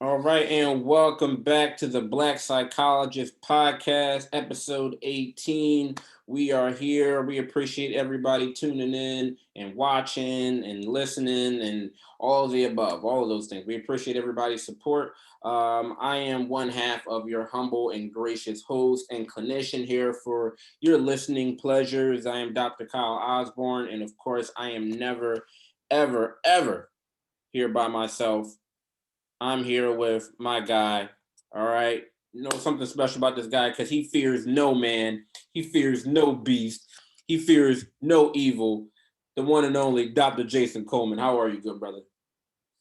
All right, and welcome back to the Black Psychologist Podcast, episode 18. We are here. We appreciate everybody tuning in and watching and listening and all of the above, all of those things. We appreciate everybody's support. I am one half of your humble and gracious host and clinician here for your listening pleasures. I am Dr. Kyle Osborne, and of course, I am never, ever, ever here by myself. I'm here with my guy. All right. You know something special about this guy because he fears no man. He fears no beast. He fears no evil. The one and only Dr. Jason Coleman. How are you, good brother?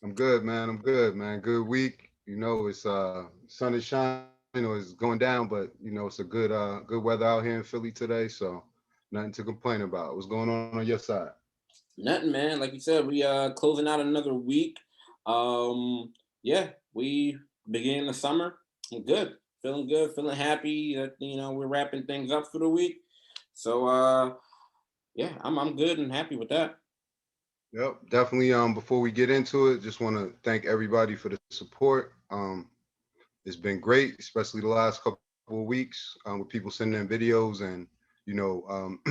I'm good, man. I'm good, man. Good week. It's sun is shining or it's going down, but it's a good weather out here in Philly today, so nothing to complain about. What's going on your side? Nothing, man. Like you said, we closing out another week. Yeah, we beginning the summer. I'm good, feeling happy that we're wrapping things up for the week. So yeah, I'm good and happy with that. Yep, definitely. Before we get into it, just want to thank everybody for the support. It's been great, especially the last couple of weeks with people sending in videos and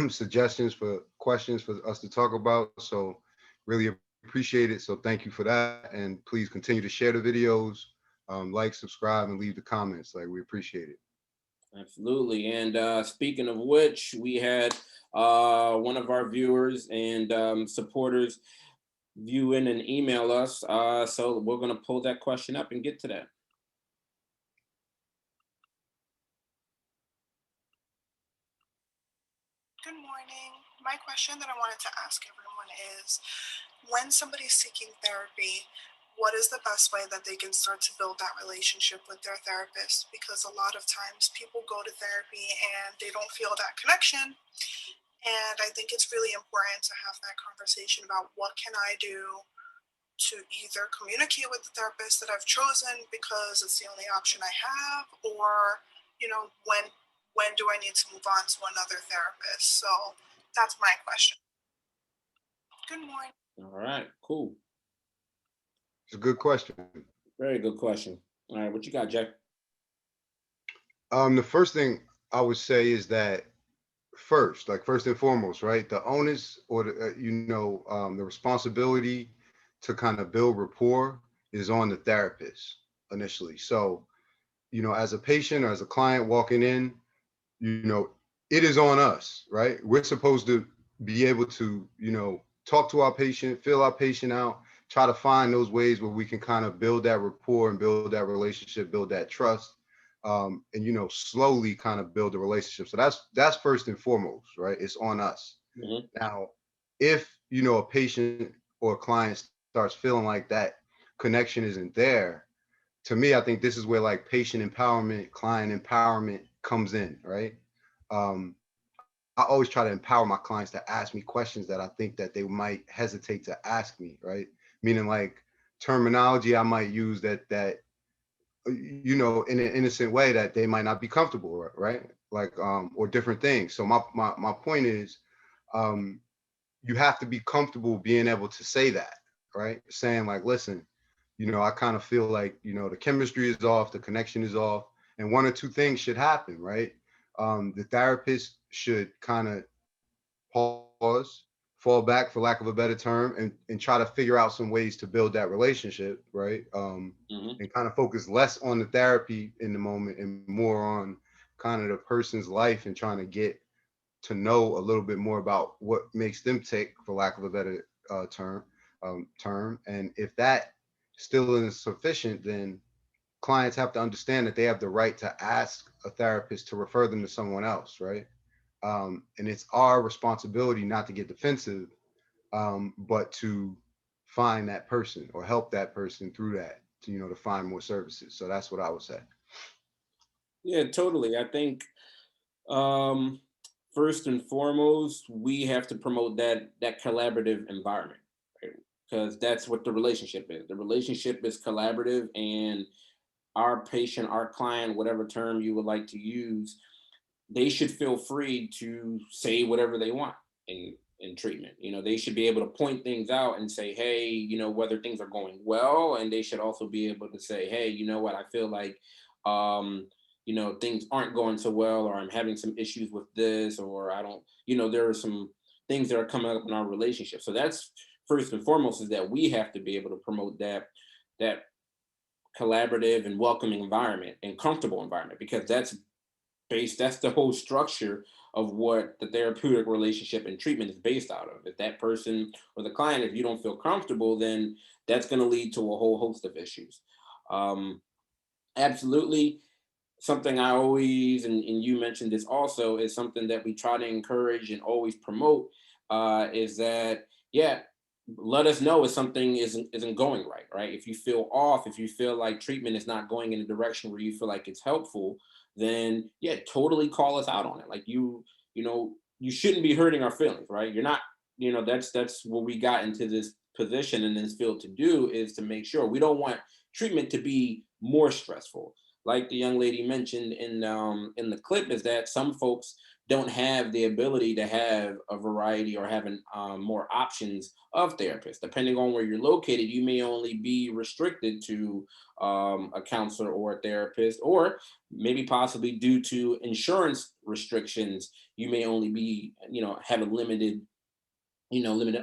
suggestions for questions for us to talk about. So really appreciate it. So thank you for that, and please continue to share the videos, like, subscribe, and leave the comments. Like, we appreciate it. Absolutely. And speaking of which, we had one of our viewers and supporters view in and email us. So we're going to pull that question up and get to that. Good morning. My question that I wanted to ask everyone is when somebody's seeking therapy, what is the best way that they can start to build that relationship with their therapist? Because a lot of times people go to therapy and they don't feel that connection. And I think it's really important to have that conversation about what can I do to either communicate with the therapist that I've chosen because it's the only option I have, or when do I need to move on to another therapist? So that's my question. Good morning. All right, cool. It's a good question. Very good question. All right, what you got, Jack? The first thing I would say is that first and foremost, right, the onus or the responsibility to kind of build rapport is on the therapist initially. So as a patient or as a client walking in, you know, it is on us, right? We're supposed to be able to, talk to our patient, feel our patient out, try to find those ways where we can kind of build that rapport and build that relationship, build that trust, and slowly kind of build the relationship. So that's first and foremost, right? It's on us. Mm-hmm. Now, if a patient or a client starts feeling like that connection isn't there, to me, I think this is where like patient empowerment, client empowerment comes in, right? I always try to empower my clients to ask me questions that I think that they might hesitate to ask me, right? Meaning like terminology I might use that in an innocent way that they might not be comfortable with, right? Like or different things. So my point is, um, you have to be comfortable being able to say that, right? Saying like, listen, I kind of feel like, the chemistry is off, the connection is off, and one or two things should happen, right? The therapist should kind of pause, fall back, for lack of a better term, and try to figure out some ways to build that relationship, right? Mm-hmm. And kind of focus less on the therapy in the moment and more on kind of the person's life and trying to get to know a little bit more about what makes them tick, for lack of a better term. And if that still isn't sufficient, then clients have to understand that they have the right to ask a therapist to refer them to someone else, right? And it's our responsibility not to get defensive, but to find that person or help that person through that to to find more services. So that's what I would say. Yeah, totally. I think um, first and foremost, we have to promote that collaborative environment, right? Because that's what the relationship is. The relationship is collaborative, and our patient, our client, whatever term you would like to use, they should feel free to say whatever they want. And in treatment. They should be able to point things out and say, hey, whether things are going well, and they should also be able to say, hey, you know what, I feel like, things aren't going so well, or I'm having some issues with this, or I don't, there are some things that are coming up in our relationship. So that's first and foremost, is that we have to be able to promote that collaborative and welcoming environment and comfortable environment, because that's the whole structure of what the therapeutic relationship and treatment is based out of. If that person or the client, if you don't feel comfortable, then that's going to lead to a whole host of issues. um, Absolutely. Something I always, and you mentioned this also, is something that we try to encourage and always promote, is that, yeah, let us know if something isn't going right. If you feel off, if you feel like treatment is not going in a direction where you feel like it's helpful, then yeah, totally call us out on it. Like, you shouldn't be hurting our feelings, right? You're not, that's what we got into this position in this field to do, is to make sure we don't want treatment to be more stressful. Like the young lady mentioned in the clip, is that some folks don't have the ability to have a variety or having more options of therapists. Depending on where you're located, you may only be restricted to a counselor or a therapist, or maybe possibly due to insurance restrictions, you may only be, have a limited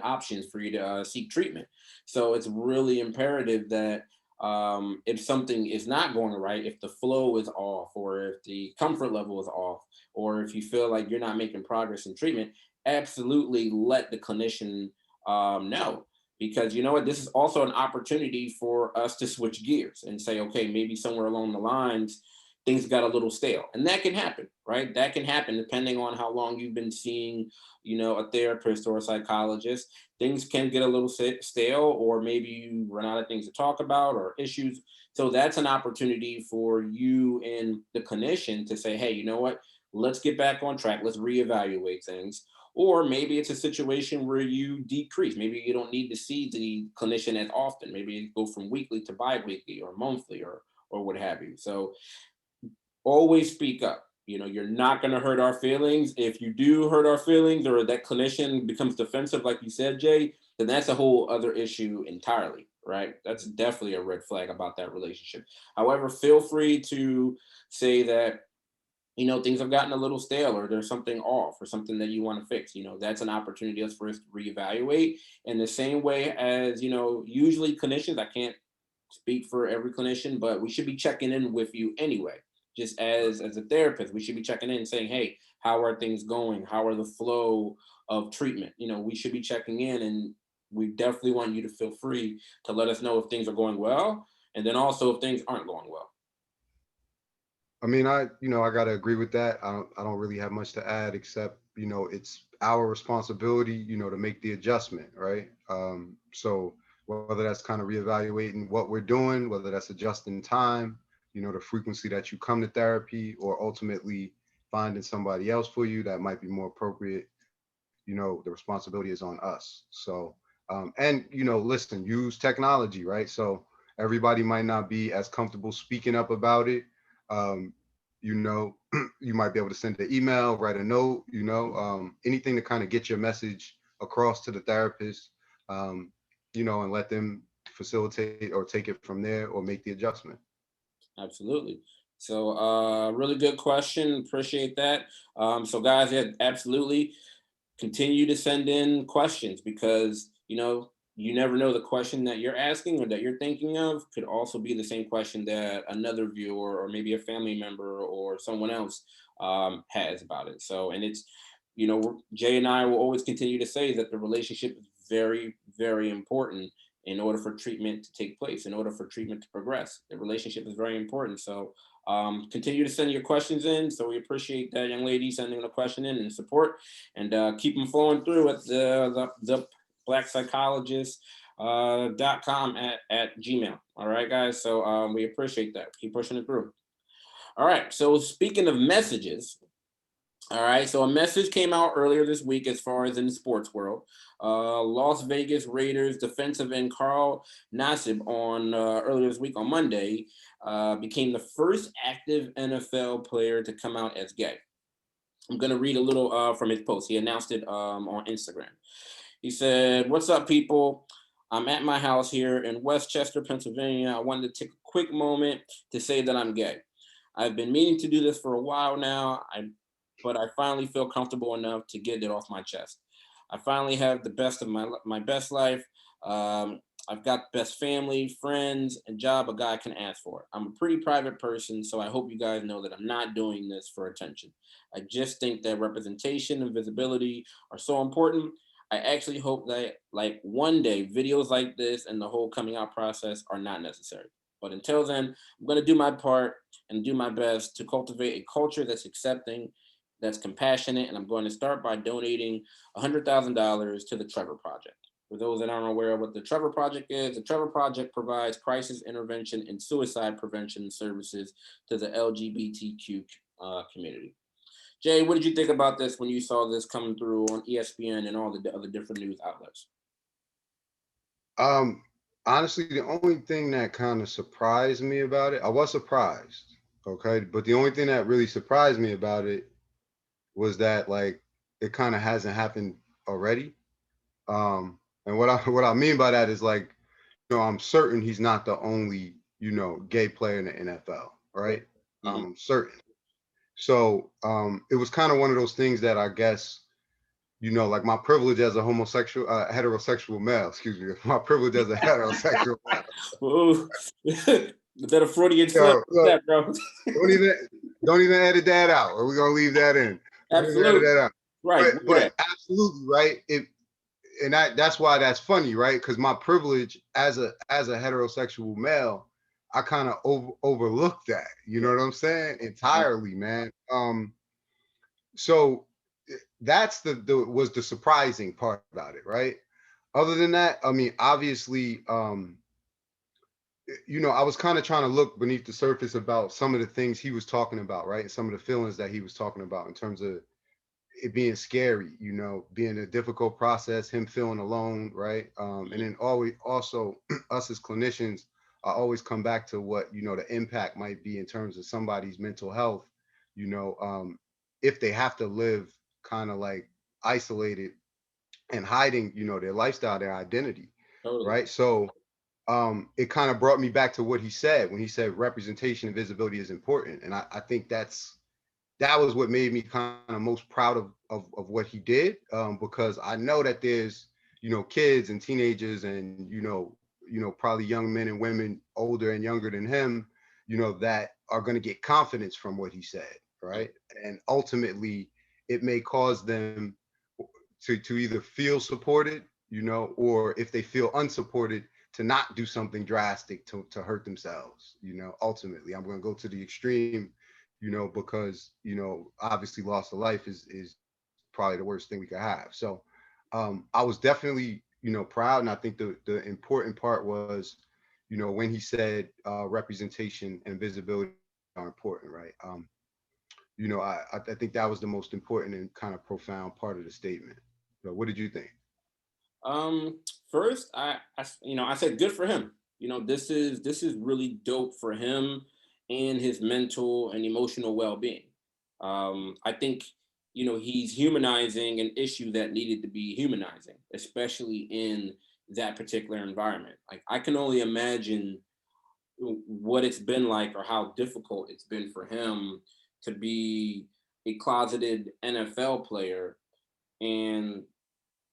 options for you to seek treatment. So it's really imperative that, if something is not going right, if the flow is off, or if the comfort level is off, or if you feel like you're not making progress in treatment, absolutely let the clinician know. Because you know what, this is also an opportunity for us to switch gears and say, okay, maybe somewhere along the lines things got a little stale, and that can happen, right? That can happen depending on how long you've been seeing, a therapist or a psychologist. Things can get a little stale, or maybe you run out of things to talk about or issues. So that's an opportunity for you and the clinician to say, hey, you know what, let's get back on track, let's reevaluate things. Or maybe it's a situation where you decrease, maybe you don't need to see the clinician as often, maybe you go from weekly to bi-weekly or monthly, or what have you. So always speak up. You're not going to hurt our feelings. If you do hurt our feelings, or that clinician becomes defensive, like you said, Jay, then that's a whole other issue entirely, right? That's definitely a red flag about that relationship. However, feel free to say that, things have gotten a little stale, or there's something off, or something that you want to fix. That's an opportunity for us to reevaluate. In the same way as, usually clinicians, I can't speak for every clinician, but we should be checking in with you anyway. Just as a therapist, we should be checking in and saying, hey, how are things going? How are the flow of treatment? We should be checking in, and we definitely want you to feel free to let us know if things are going well, and then also if things aren't going well. I mean, I gotta agree with that. I don't really have much to add, except, it's our responsibility, to make the adjustment, right? So whether that's kind of reevaluating what we're doing, whether that's adjusting time, the frequency that you come to therapy, or ultimately finding somebody else for you that might be more appropriate, the responsibility is on us. So, and listen, use technology, right? So everybody might not be as comfortable speaking up about it. um, you know you might be able to send an email, write a note, anything to kind of get your message across to the therapist, um, and let them facilitate or take it from there, or make the adjustment. Absolutely. So, really good question. Appreciate that. So, guys, yeah, absolutely continue to send in questions, because you never know, the question that you're asking or that you're thinking of could also be the same question that another viewer, or maybe a family member or someone else has about it. So, and it's, Jay and I will always continue to say that the relationship is very, very important in order for treatment to take place, in order for treatment to progress. The relationship is very important. So, continue to send your questions in. So we appreciate that young lady sending the question in and support, and keep them flowing through at the Black Psychologist .com at Gmail. All right, guys. So we appreciate that. Keep pushing it through. All right. So speaking of messages, all right, so a message came out earlier this week as far as in the sports world. Las Vegas Raiders defensive end Carl Nassib on earlier this week on Monday became the first active NFL player to come out as gay. I'm going to read a little from his post. He announced it on Instagram. He said, "What's up, people? I'm at my house here in Westchester, Pennsylvania. I wanted to take a quick moment to say that I'm gay. I've been meaning to do this for a while now, but I finally feel comfortable enough to get it off my chest. I finally have the best of my best life. Um, I've got best family, friends, and job a guy can ask for. I'm a pretty private person, so I hope you guys know that I'm not doing this for attention. I just think that representation and visibility are so important. I actually hope that like one day videos like this and the whole coming out process are not necessary. But until then, I'm going to do my part and do my best to cultivate a culture that's accepting, that's compassionate, and I'm going to start by donating $100,000 to the Trevor Project. For those that aren't aware of what the Trevor Project is, the Trevor Project provides crisis intervention and suicide prevention services to the LGBTQ community. Jay, what did you think about this when you saw this coming through on ESPN and all the other different news outlets? Um, Honestly, the only thing that kind of surprised me about it, I was surprised, okay, but the only thing that really surprised me about it was that like it kind of hasn't happened already. And what I mean by that is like, I'm certain he's not the only, gay player in the NFL, right? Mhm. I'm certain. So it was kind of one of those things that I guess, like my privilege as a homosexual, heterosexual male, excuse me, my privilege as a heterosexual male. Ooh. Is that a Freudian slip? Yo, What's look, that, bro? don't even don't even edit that out, or we're gonna leave that in. Don't even edit Absolutely. that out. Right. But Where but that? absolutely right. And that's why that's funny, right? Because my privilege as a heterosexual male, I kind of overlooked that. You know what I'm saying? Uh, Entirely, man. So that's the was the surprising part about it, right? Other than that, I mean, obviously, I was kind of trying to look beneath the surface about some of the things he was talking about, right? And some of the feelings that he was talking about in terms of it being scary, being a difficult process, him feeling alone, right? And then always also us as clinicians, I always come back to what the impact might be in terms of somebody's mental health, you know, um, if they have to live kind of like isolated and hiding, their lifestyle, their identity, totally. right? So it kind of brought me back to what he said when he said representation and visibility is important, and I think that was what made me kind of most proud of what he did, because I know that there's kids and teenagers and probably young men and women older and younger than him, that are going to get confidence from what he said, right? And ultimately it may cause them to either feel supported, or if they feel unsupported, to not do something drastic to hurt themselves. Ultimately, I'm going to go to the extreme, because obviously loss of life is probably the worst thing we could have. So I was definitely proud, and I think the important part was when he said representation and visibility are important, right? I think that was the most important and kind of profound part of the statement. So what did you think? Um, First, I said good for him. This is really dope for him and his mental and emotional well-being. I think he's humanizing an issue that needed to be humanizing, especially in that particular environment. Like I can only imagine what it's been like or how difficult it's been for him to be a closeted NFL player and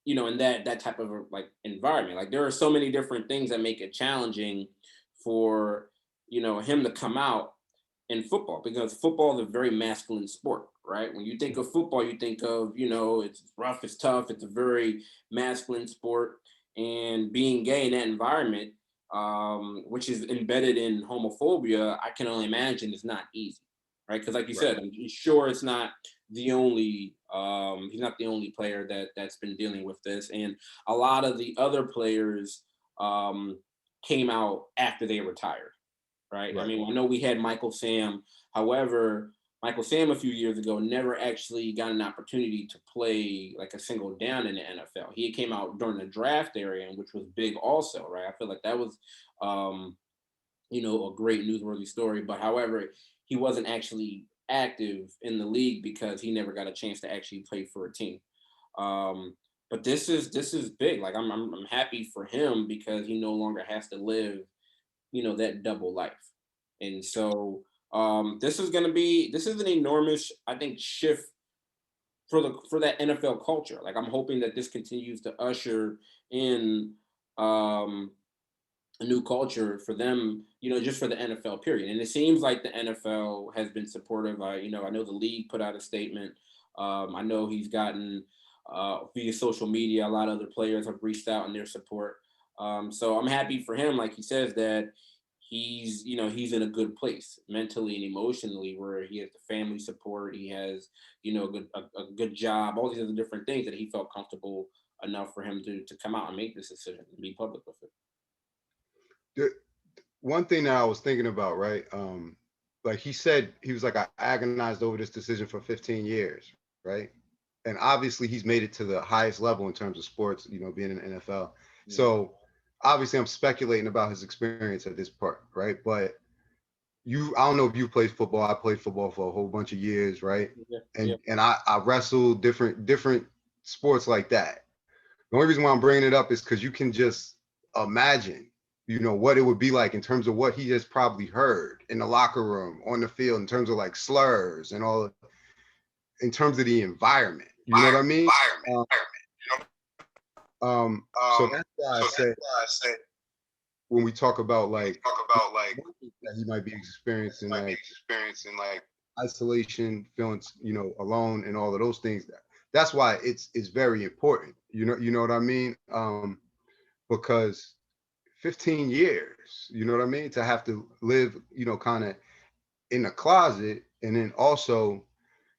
in that type of like environment. Like there are so many different things that make it challenging for him to come out in football, because football is a very masculine sport, right? When you think of football, you think of it's rough, it's tough, it's a very masculine sport, and being gay in that environment, which is embedded in homophobia, I can only imagine is not easy, right? Because like you Right. said, I'm sure it's not the only he's not the only player that's been dealing with this, and a lot of the other players um came out after they retired, right? I Right. mean, I know we had Michael Sam. However, Michael Sam a few years ago never actually got an opportunity to play like a single down in the NFL. He came out during the draft area, which was big also, right? I feel like that was um a great newsworthy story. But however, he wasn't actually active in the league because he never got a chance to actually play for a team. But this is big. Like I'm happy for him because he no longer has to live, that double life. And so this is an enormous, I think, shift for that NFL culture. Like I'm hoping that this continues to usher in a new culture for them, just for the NFL period. And it seems like the NFL has been supportive. I know the league put out a statement. I know he's gotten via social media, a lot of other players have reached out in their support. So I'm happy for him, like he says, that he's in a good place mentally and emotionally, where he has the family support, he has, a good job, all these other different things that he felt comfortable enough for him to come out and make this decision and be public with it. The one thing that I was thinking about, right? Like he said, he was like, I agonized over this decision for 15 years, right? And obviously he's made it to the highest level in terms of sports, being in the NFL. Yeah. So obviously I'm speculating about his experience at this part, right? But I don't know if you played football. I played football for a whole bunch of years, right? Yeah, And yeah. and I wrestled different sports like that. The only reason why I'm bringing it up is because you can just imagine, what it would be like in terms of what he has probably heard in the locker room, on the field, in terms of like slurs and all, in terms of the environment. You know what I mean? So that's why I said when we talk about like that he might be experiencing like isolation, feeling alone, and all of those things. That's why it's very important. You know what I mean? Because 15 years, you know what I mean, to have to live, kind of in a closet, and then also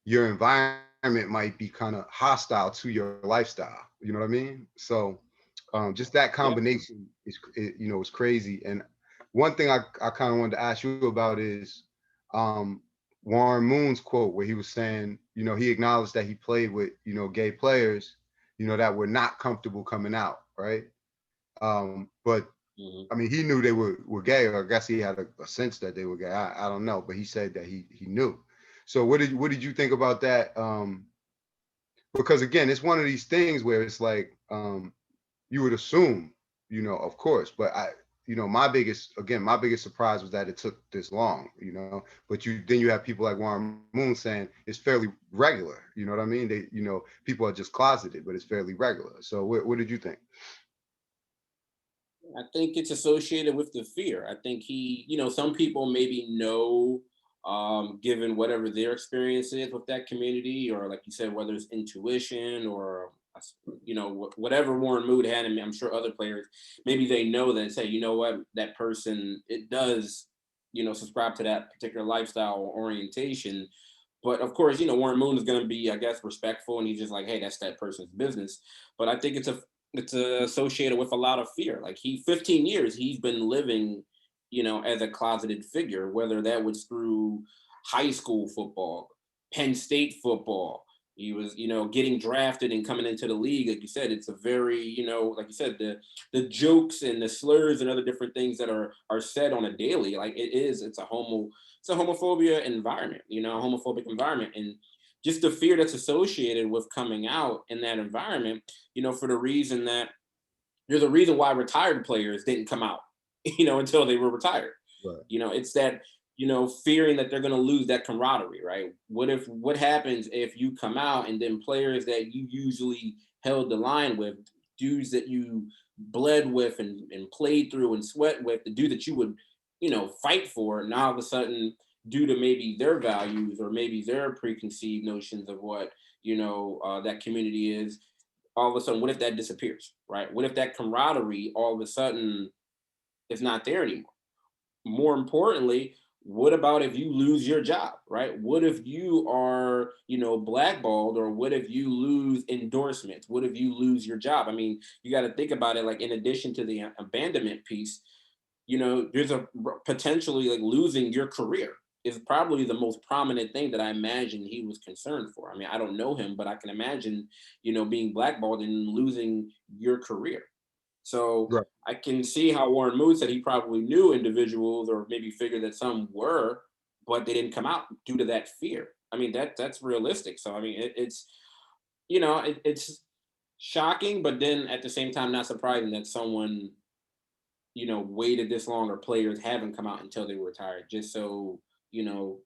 your environment might be kind of hostile to your lifestyle. You know what I mean? So just that Yeah. combination is crazy. And one thing I kind of wanted to ask you about is Warren Moon's quote where he was saying, he acknowledged that he played with, gay players, that were not comfortable coming out, right? But Mhm. I mean, he knew they were gay, or I guess he had a sense that they were gay. I don't know, but he said that he knew. So what did you think about that? Because again, it's one of these things where it's like you would assume, of course, but my biggest surprise was that it took this long, But you have people like Warren Moon saying it's fairly regular. You know what I mean? They, people are just closeted, but it's fairly regular. So what did you think? I think it's associated with the fear. I think some people maybe know, given whatever their experience is with that community, or like you said, whether it's intuition or, whatever Warren Mood had, and I'm sure other players, maybe they know that, say, you know what, that person, it does, subscribe to that particular lifestyle or orientation. But of course, Warren Moon is going to be, I guess, respectful, and he's just like, hey, that's that person's business. But I think it's associated with a lot of fear. Like 15 years, he's been living, as a closeted figure, whether that was through high school football, Penn State football. He was, getting drafted and coming into the league. Like you said, it's a very, like you said, the jokes and the slurs and other different things that are said on a daily. Like it's a homophobia environment, a homophobic environment. And just the fear that's associated with coming out in that environment, for the reason that there's a reason why retired players didn't come out, until they were retired. Right. It's that, fearing that they're going to lose that camaraderie, right? What happens if you come out and then players that you usually held the line with, dudes that you bled with and played through and sweat with, the dude that you would, fight for, now all of a sudden, due to maybe their values or maybe their preconceived notions of what, that community is, all of a sudden, what if that disappears, right? What if that camaraderie all of a sudden is not there anymore? More importantly, what about if you lose your job, right? What if you are, blackballed, or what if you lose endorsements? What if you lose your job? I mean, you got to think about it, like, in addition to the abandonment piece, there's a potentially, like, losing your career is probably the most prominent thing that I imagine he was concerned for. I mean, I don't know him, but I can imagine, being blackballed and losing your career. So Right. I can see how Warren Moon said he probably knew individuals, or maybe figured that some were, but they didn't come out due to that fear. I mean, that's realistic. So I mean, it's you know, it's shocking, but then at the same time, not surprising that someone waited this long, or players haven't come out until they were retired, just so you know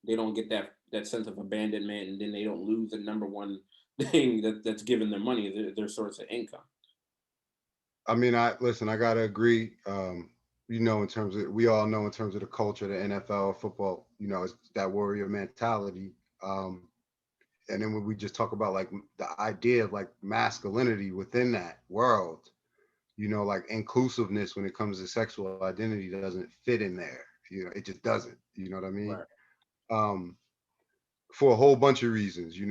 they don't get that sense of abandonment, and then they don't lose the number one thing that's giving them money, their source of income. I mean, I listen, I gotta agree. In terms of we all know in terms of the culture, the NFL football, it's that warrior mentality. And then when we just talk about like the idea of like masculinity within that world, like inclusiveness when it comes to sexual identity doesn't fit in there. It just doesn't. You know what I mean? Right. Um, for a whole bunch of reasons. You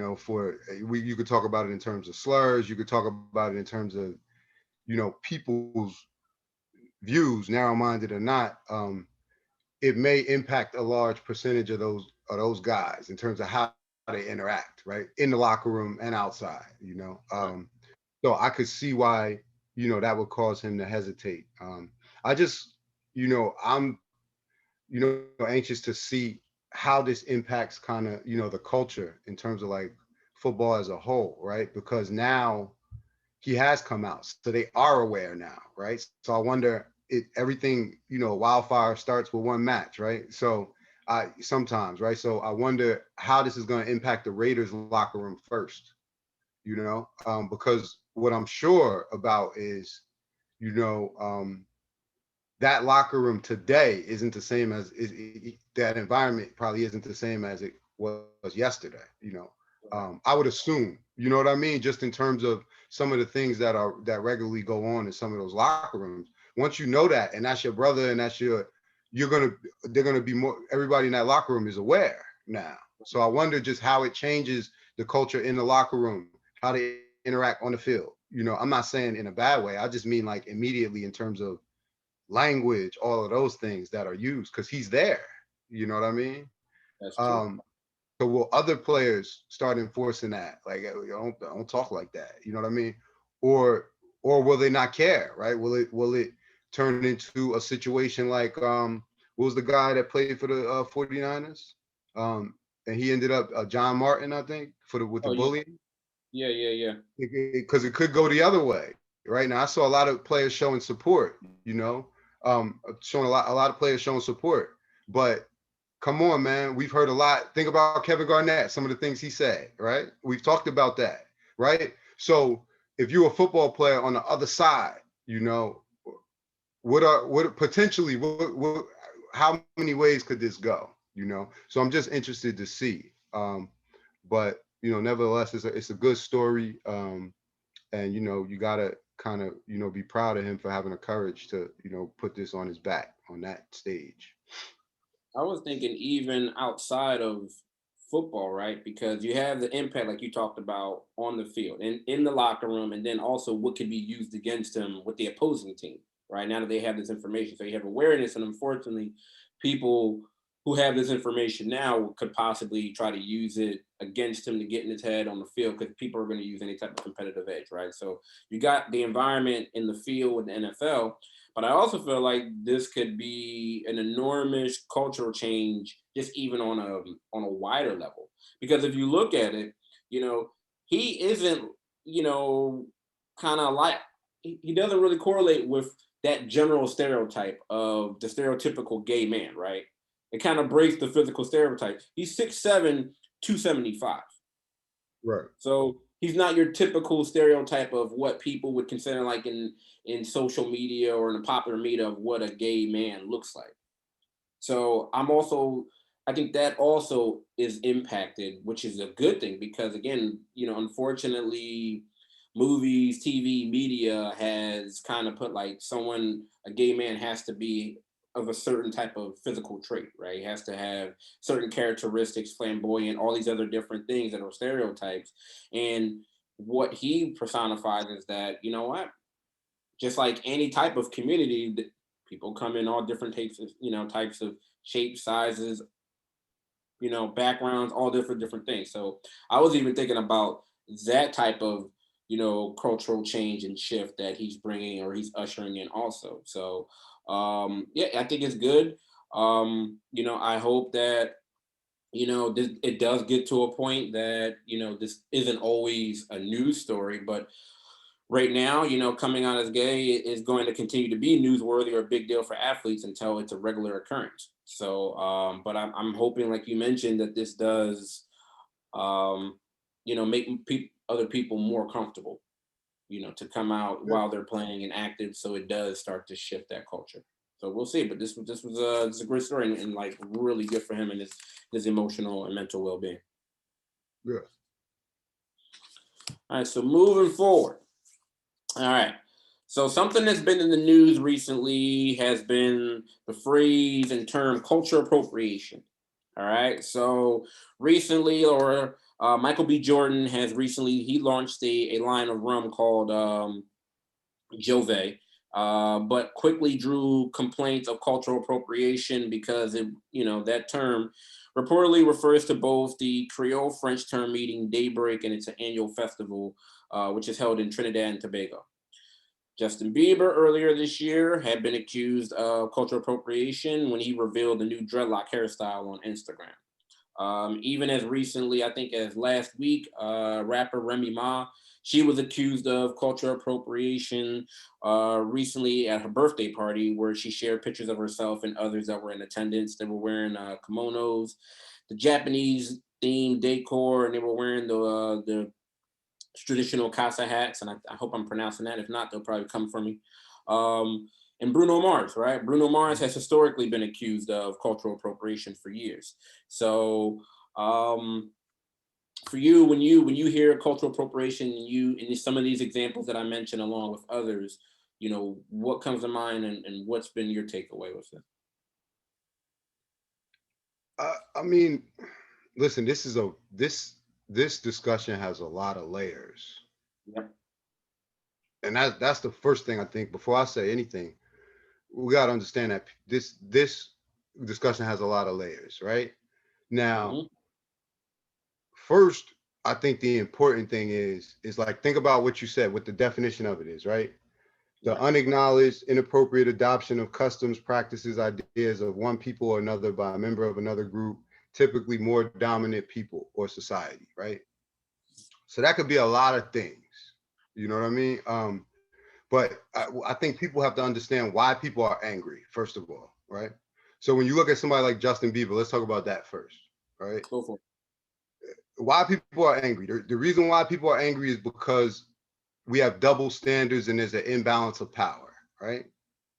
could talk about it in terms of slurs. You could talk about it in terms of people's views, narrow-minded or not. It may impact a large percentage of those guys in terms of how they interact, right, in the locker room and outside. Right. So I could see why that would cause him to hesitate. I just I'm anxious to see how this impacts kind of the culture in terms of like football as a whole, right? Because now he has come out, so they are aware now, right? So I wonder, everything, wildfire starts with one match, right? So I sometimes, right? So I wonder how this is going to impact the Raiders locker room first, because what I'm sure about is, you know, um, that locker room today isn't the same as that environment probably isn't the same as it was yesterday. I would assume, you know what I mean, just in terms of some of the things that regularly go on in some of those locker rooms. Once you know that, and that's your brother, and they're gonna be more. Everybody in that locker room is aware now. So I wonder just how it changes the culture in the locker room, how they interact on the field. I'm not saying in a bad way. I just mean like immediately in terms of language, all of those things that are used because he's there. You know what I mean? That's true. Um, so will other players start enforcing that? Like, don't talk like that. You know what I mean? Or or will they not care? Right? Will it turn into a situation like what was the guy that played for the 49ers? Um, and he ended up John Martin, I think, with the Oh yeah, bullying, yeah, yeah, yeah. because it could go the other way. Right now, I saw a lot of players showing support. Showing a lot of players showing support, but come on, man. We've heard a lot. Think about Kevin Garnett, some of the things he said, right? We've talked about that, right? So if you're a football player on the other side, what potentially, how many ways could this go? So I'm just interested to see. But nevertheless, it's a good story. And you gotta kind of be proud of him for having the courage to put this on his back on that stage. I was thinking even outside of football, right? Because you have the impact, like you talked about, on the field and in the locker room, and then also what could be used against him with the opposing team, right? Now that they have this information. So you have awareness, and unfortunately, people who have this information now could possibly try to use it against him to get in his head on the field, because people are going to use any type of competitive edge, right? So you got the environment in the field with the NFL, but I also feel like this could be an enormous cultural change, just even on a wider level. Because if you look at it, you know, he isn't, you know, kind of like he doesn't really correlate with that general stereotype of the stereotypical gay man, right? It kind of breaks the physical stereotype. He's 6'7", 275. Right. So he's not your typical stereotype of what people would consider, like in social media or in the popular media, of what a gay man looks like. So I think that also is impacted, which is a good thing, because again, unfortunately, movies, TV, media has kind of put like a gay man has to be of a certain type of physical trait, right? He has to have certain characteristics, flamboyant, all these other different things that are stereotypes. And what he personifies is that, you know what, just like any type of community, people come in all different types of shapes, sizes, backgrounds, all different things. So I was even thinking about that type of, cultural change and shift that he's bringing, or he's ushering in also. So yeah, I think it's good. I hope that it does get to a point that this isn't always a news story, but right now, coming out as gay is going to continue to be newsworthy or a big deal for athletes until it's a regular occurrence. So, but I'm hoping, like you mentioned, that this does, make other people more comfortable, to come out while they're playing and active. So it does start to shift that culture. So we'll see. But this was a great story, and like really good for him and his emotional and mental well being. Yeah. All right. So moving forward. All right. So something that's been in the news recently has been the phrase and term culture appropriation. All right. So recently, or Michael B. Jordan has recently, he launched a line of rum called Jove, but quickly drew complaints of cultural appropriation because that term reportedly refers to both the Creole French term meaning daybreak and its annual festival, which is held in Trinidad and Tobago. Justin Bieber earlier this year had been accused of cultural appropriation when he revealed a new dreadlock hairstyle on Instagram. Even as recently, I think as last week, rapper Remy Ma, she was accused of cultural appropriation recently at her birthday party, where she shared pictures of herself and others that were in attendance. They were wearing kimonos, the Japanese themed decor, and they were wearing the traditional casa hats, and I hope I'm pronouncing that. If not, they'll probably come for me. And Bruno Mars, right? Bruno Mars has historically been accused of cultural appropriation for years. So, for you, when you hear cultural appropriation, and some of these examples that I mentioned, along with others, what comes to mind, and what's been your takeaway with it? I mean, listen, this discussion has a lot of layers, Yep. and that's the first thing I think. Before I say anything, we got to understand that this discussion has a lot of layers, right? Now, Hmm. first, I think the important thing is like think about what you said, what the definition of it is, right? The Right. unacknowledged, inappropriate adoption of customs, practices, ideas of one people or another by a member of another group, typically more dominant people or society, right? So that could be a lot of things. You know what I mean? But I think people have to understand why people are angry, first of all, right? So when you look at somebody like Justin Bieber, let's talk about that first, right? Go for Why people are angry. The reason why people are angry is because we have double standards and there's an imbalance of power, right?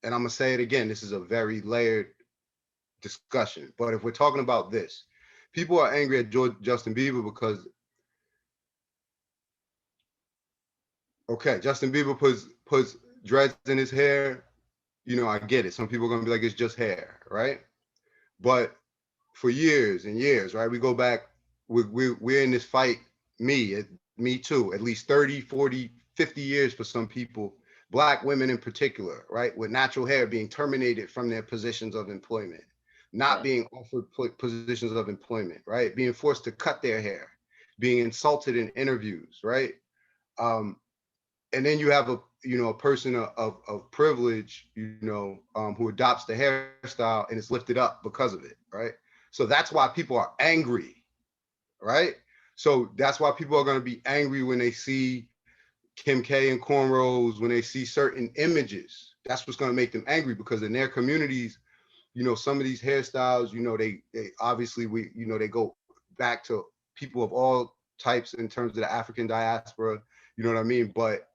And I'm gonna say it again, this is a very layered discussion. But if we're talking about this, people are angry at Justin Bieber because Justin Bieber puts dreads in his hair. I get it. Some people are gonna be like, it's just hair, right? But for years and years, right? We go back, we're in this fight, me too, at least 30, 40, 50 years for some people, Black women in particular, right? With natural hair being terminated from their positions of employment, not right. being offered positions of employment, right? Being forced to cut their hair, being insulted in interviews, right? Um, and then you have a person of privilege, who adopts the hairstyle and is lifted up because of it, right? So that's why people are angry, right? So that's why people are going to be angry when they see Kim K and cornrows, when they see certain images. That's what's going to make them angry, because in their communities, some of these hairstyles, they obviously they go back to people of all types in terms of the African diaspora, you know what I mean? But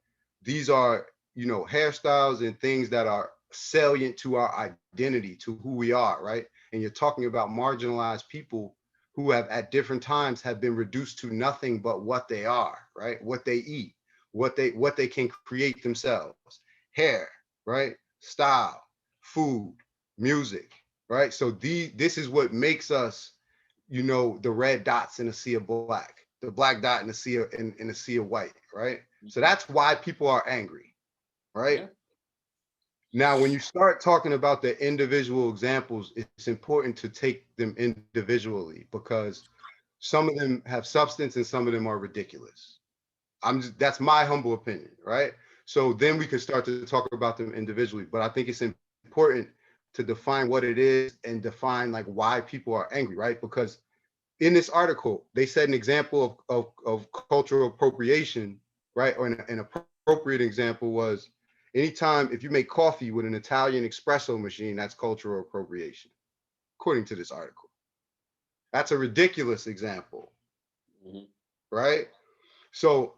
these are, hairstyles and things that are salient to our identity, to who we are, right? And you're talking about marginalized people who have at different times have been reduced to nothing but what they are, right? What they eat, what they can create themselves. Hair, right? Style, food, music, right? So this is what makes us, the red dots in a sea of black, the black dot in a sea in a sea of white, right? So that's why people are angry, right? Yeah. Now, when you start talking about the individual examples, it's important to take them individually, because some of them have substance and some of them are ridiculous. That's my humble opinion, right? So then we can start to talk about them individually. But I think it's important to define what it is and define like why people are angry, right? Because in this article, they said an example of cultural appropriation, right? Or an appropriate example was anytime if you make coffee with an Italian espresso machine, that's cultural appropriation, according to this article. That's a ridiculous example, Mm-hmm. right? So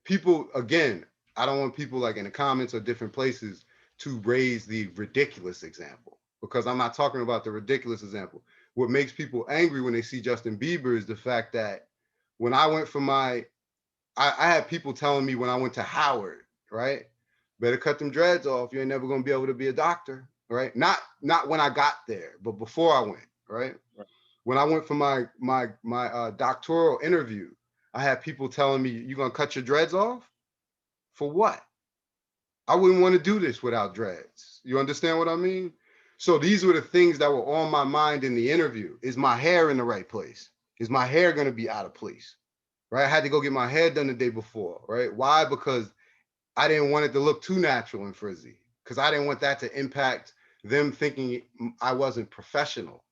people, again, I don't want people like in the comments or different places to raise the ridiculous example because I'm not talking about the ridiculous example. What makes people angry when they see Justin Bieber is the fact that when I went for I had people telling me when I went to Howard, right? Better cut them dreads off. You ain't never gonna be able to be a doctor, right? Not when I got there, but before I went, right? Right. When I went for my doctoral interview, I had people telling me, "You gonna cut your dreads off? For what? I wouldn't want to do this without dreads." You understand what I mean? So these were the things that were on my mind in the interview. Is my hair in the right place? Is my hair gonna be out of place? Right? I had to go get my hair done the day before, right? Why? Because I didn't want it to look too natural and frizzy because I didn't want that to impact them thinking I wasn't professional,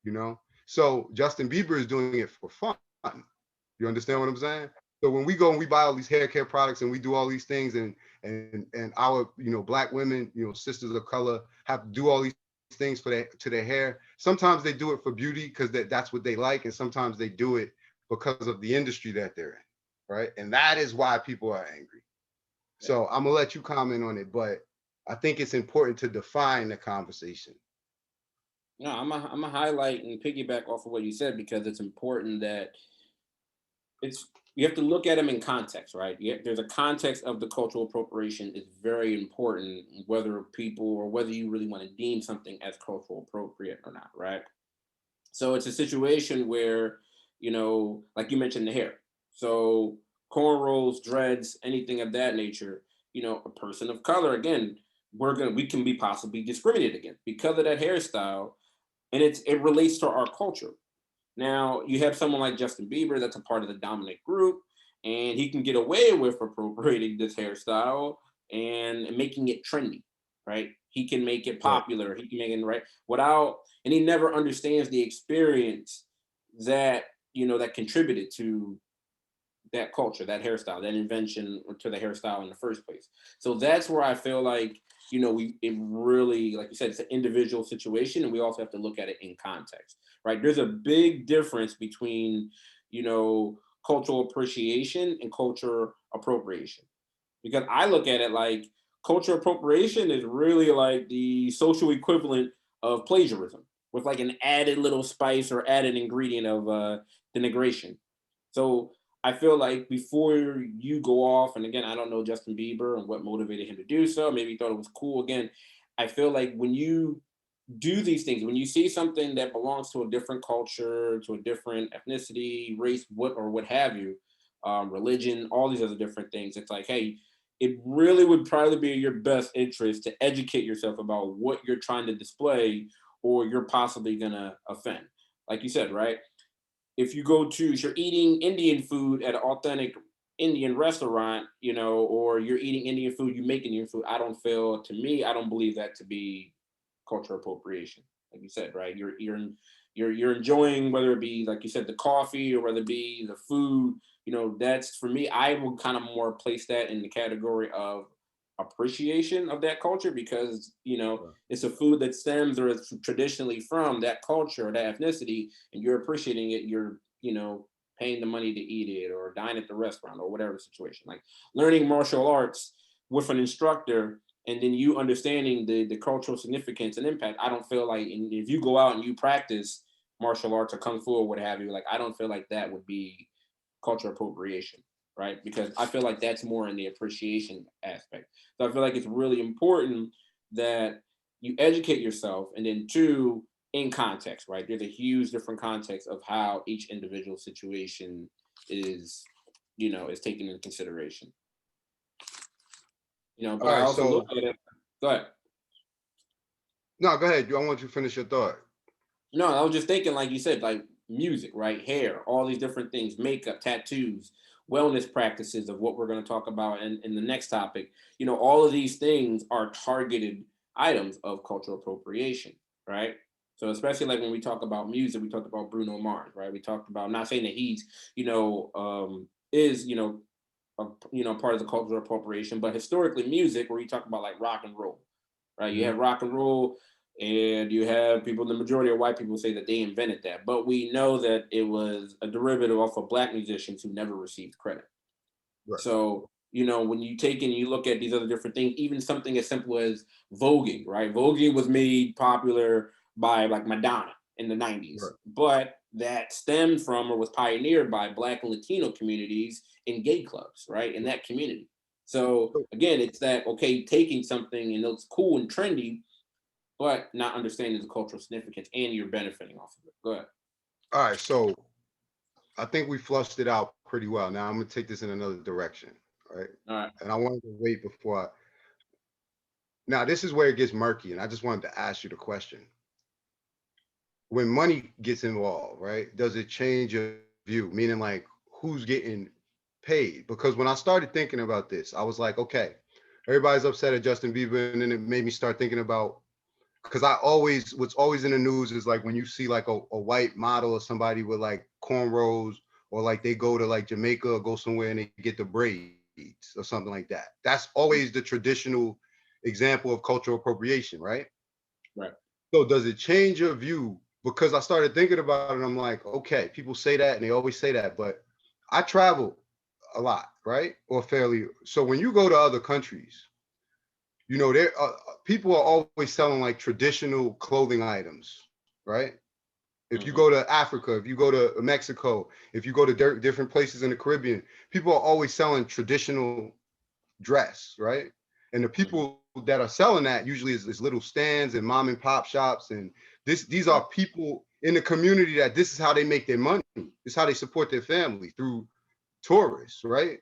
you know? So Justin Bieber is doing it for fun. You understand what I'm saying? So when we go and we buy all these hair care products and we do all these things and our, Black women, sisters of color have to do all these things to their hair. Sometimes they do it for beauty because that's what they like. And sometimes they do it because of the industry that they're in, right? And that is why people are angry. So I'm gonna let you comment on it, but I think it's important to define the conversation. No, I'm a highlight and piggyback off of what you said because it's important that you have to look at them in context, right? There's a context of the cultural appropriation is very important, whether people or whether you really want to deem something as cultural appropriate or not, right? So it's a situation where, like you mentioned the hair. So cornrows, dreads, anything of that nature, a person of color, again, we can be possibly discriminated against because of that hairstyle. And it relates to our culture. Now you have someone like Justin Bieber that's a part of the dominant group, and he can get away with appropriating this hairstyle and making it trendy, right? He can make it Right. popular. He can make it right without, and he never understands the experience that that contributed to that culture, that hairstyle, that invention to the hairstyle in the first place. So that's where I feel like, it really, like you said, it's an individual situation and we also have to look at it in context, right? There's a big difference between, cultural appreciation and culture appropriation. Because I look at it like culture appropriation is really like the social equivalent of plagiarism with like an added little spice or added ingredient of denigration. So I feel like before you go off, and again, I don't know Justin Bieber and what motivated him to do so. Maybe he thought it was cool. Again, I feel like when you do these things, when you see something that belongs to a different culture, to a different ethnicity, race, what have you, religion, all these other different things, it's like, hey, it really would probably be in your best interest to educate yourself about what you're trying to display or you're possibly gonna offend. Like you said, right? If you're eating Indian food at an authentic Indian restaurant, or you're eating Indian food, you make Indian food, I don't believe that to be cultural appropriation. Like you said, right? You're enjoying, whether it be like you said, the coffee or whether it be the food, that's for me, I would kind of more place that in the category of appreciation of that culture because Right. it's a food that stems or it's traditionally from that culture or that ethnicity and you're appreciating it, you're paying the money to eat it or dine at the restaurant or whatever the situation, like learning martial arts with an instructor and then you understanding the cultural significance and impact. I don't feel like, and if you go out and you practice martial arts or kung fu or what have you, like I don't feel like that would be cultural appropriation, right? Because I feel like that's more in the appreciation aspect. So I feel like it's really important that you educate yourself and then two, in context, right? There's a huge different context of how each individual situation is, is taken into consideration. All But I right. also look So at it. Go ahead. no, go ahead. I want you to finish your thought. No, I was just thinking, like you said, like music, right? Hair, all these different things, makeup, tattoos, wellness practices of what we're going to talk about in the next topic. All of these things are targeted items of cultural appropriation, right? So especially like when we talk about music, we talked about Bruno Mars, right? We talked about, I'm not saying that he's, is, part of the cultural appropriation, but historically music, where you talk about like rock and roll, right? You have rock and roll, and you have people, the majority of white people say that they invented that, but we know that it was a derivative off of black musicians who never received credit. Right. So, when you take and you look at these other different things, even something as simple as voguing, right? Voguing was made popular by like Madonna in the 90s, Right. but that stemmed from or was pioneered by Black and Latino communities in gay clubs, right? In that community. So So, again, it's that, okay, taking something and it's cool and trendy, but not understanding the cultural significance and you're benefiting off of it. Go ahead. all right. So I think we flushed it out pretty well. Now I'm gonna take this in another direction, right? All right. And I wanted to wait before I. Now this is where it gets murky, and I just wanted to ask you the question: when money gets involved, right? Does it change your view? Meaning, like, who's getting paid? Because when I started thinking about this, I was like, okay, everybody's upset at Justin Bieber, and then it made me start thinking about, because what's always in the news is like when you see like a white model or somebody with like cornrows, or like they go to like Jamaica or go somewhere and they get the braids or something like that. That's always the traditional example of cultural appropriation, right? Right. So does it change your view? Because I started thinking about it, I'm like, okay, people say that and they always say that, but I travel a lot, right? Or fairly. So when you go to other countries, there people are always selling like traditional clothing items, right? If you Mhm. go to Africa, if you go to Mexico, if you go to different places in the Caribbean, people are always selling traditional dress, right? And the Mhm. people that are selling that usually is little stands and mom and pop shops, and these Right. are people in the community that this is how they make their money. This is how they support their family, through tourists, right?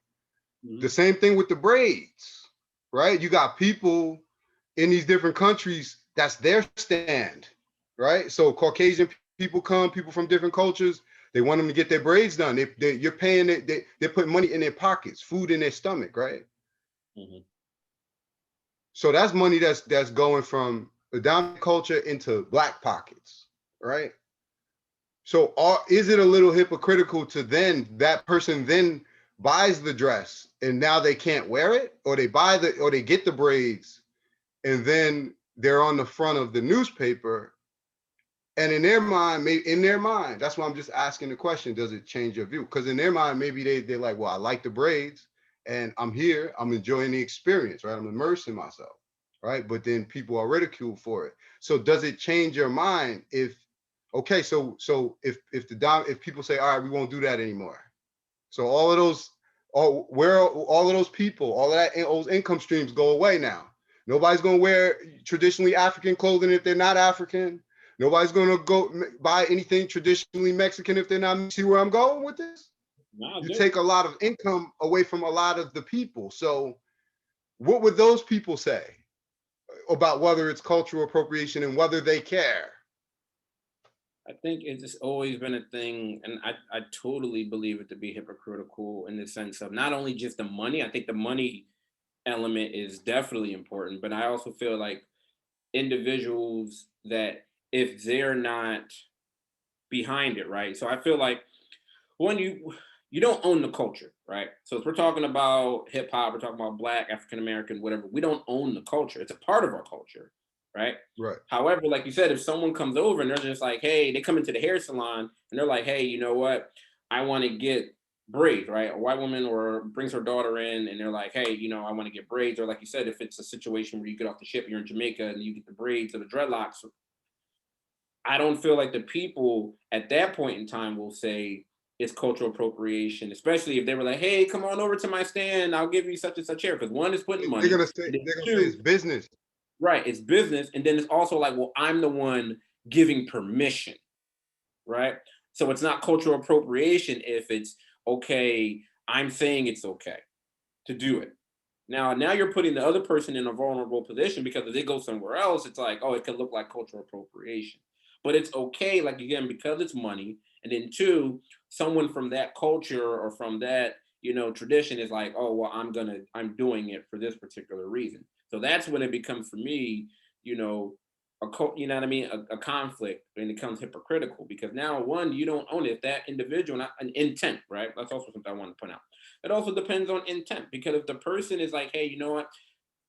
The Mhm. same thing with the braids, right? You got people in these different countries, that's their stand, right? So Caucasian people come, people from different cultures, they want them to get their braids done. You're paying it, they're putting money in their pockets, food in their stomach, right? Mhm. So that's money that's going from the dominant culture into black pockets, right? So is it a little hypocritical to then that person then buys the dress and now they can't wear it, or they get the braids and then they're on the front of the newspaper, and in their mind, that's why I'm just asking the question: does it change your view? Because in their mind, maybe they're like, well, I like the braids, and I'm here, I'm enjoying the experience, right? I'm immersing myself, right? But then people are ridiculed for it. So does it change your mind if, okay, if people say, all right, we won't do that anymore, so all of those people, all of that, those income streams go away now. Nobody's going to wear traditionally African clothing if they're not African. Nobody's going to go buy anything traditionally Mexican if they're not. See where I'm going with this? No, I You do. take a lot of income away from a lot of the people. So what would those people say about whether it's cultural appropriation and whether they care? I think it's just always been a thing, and I totally believe it to be hypocritical in the sense of not only just the money. I think the money element is definitely important, but I also feel like individuals that if they're not behind it, right? So I feel like one, you don't own the culture, right? So if we're talking about hip hop, we're talking about Black, African American, whatever. We don't own the culture. It's a part of our culture, right? Right. However, like you said, if someone comes over and they're just like, hey, they come into the hair salon and they're like, hey, you know what? I want to get braids, right? A white woman or brings her daughter in and they're like, hey, I want to get braids. Or like you said, if it's a situation where you get off the ship, you're in Jamaica and you get the braids or the dreadlocks, I don't feel like the people at that point in time will say it's cultural appropriation, especially if they were like, "Hey, come on over to my stand. I'll give you such and such hair." Because one is putting They're money, gonna say and then they're gonna say it's two, business. right, it's business, and then it's also like, well, I'm the one giving permission, right? So it's not cultural appropriation if it's okay. I'm saying it's okay to do it. Now you're putting the other person in a vulnerable position because if they go somewhere else, it's like, oh, it could look like cultural appropriation. But it's okay, like again, because it's money. And then two, someone from that culture or from that, tradition is like, oh, well, I'm doing it for this particular reason. So that's when it becomes for me you know, you know what I mean, a conflict, and it becomes hypocritical because now one, you don't own it. If that individual, not an intent, right? That's also something I want to point out. It also depends on intent because if the person is like, hey, you know what?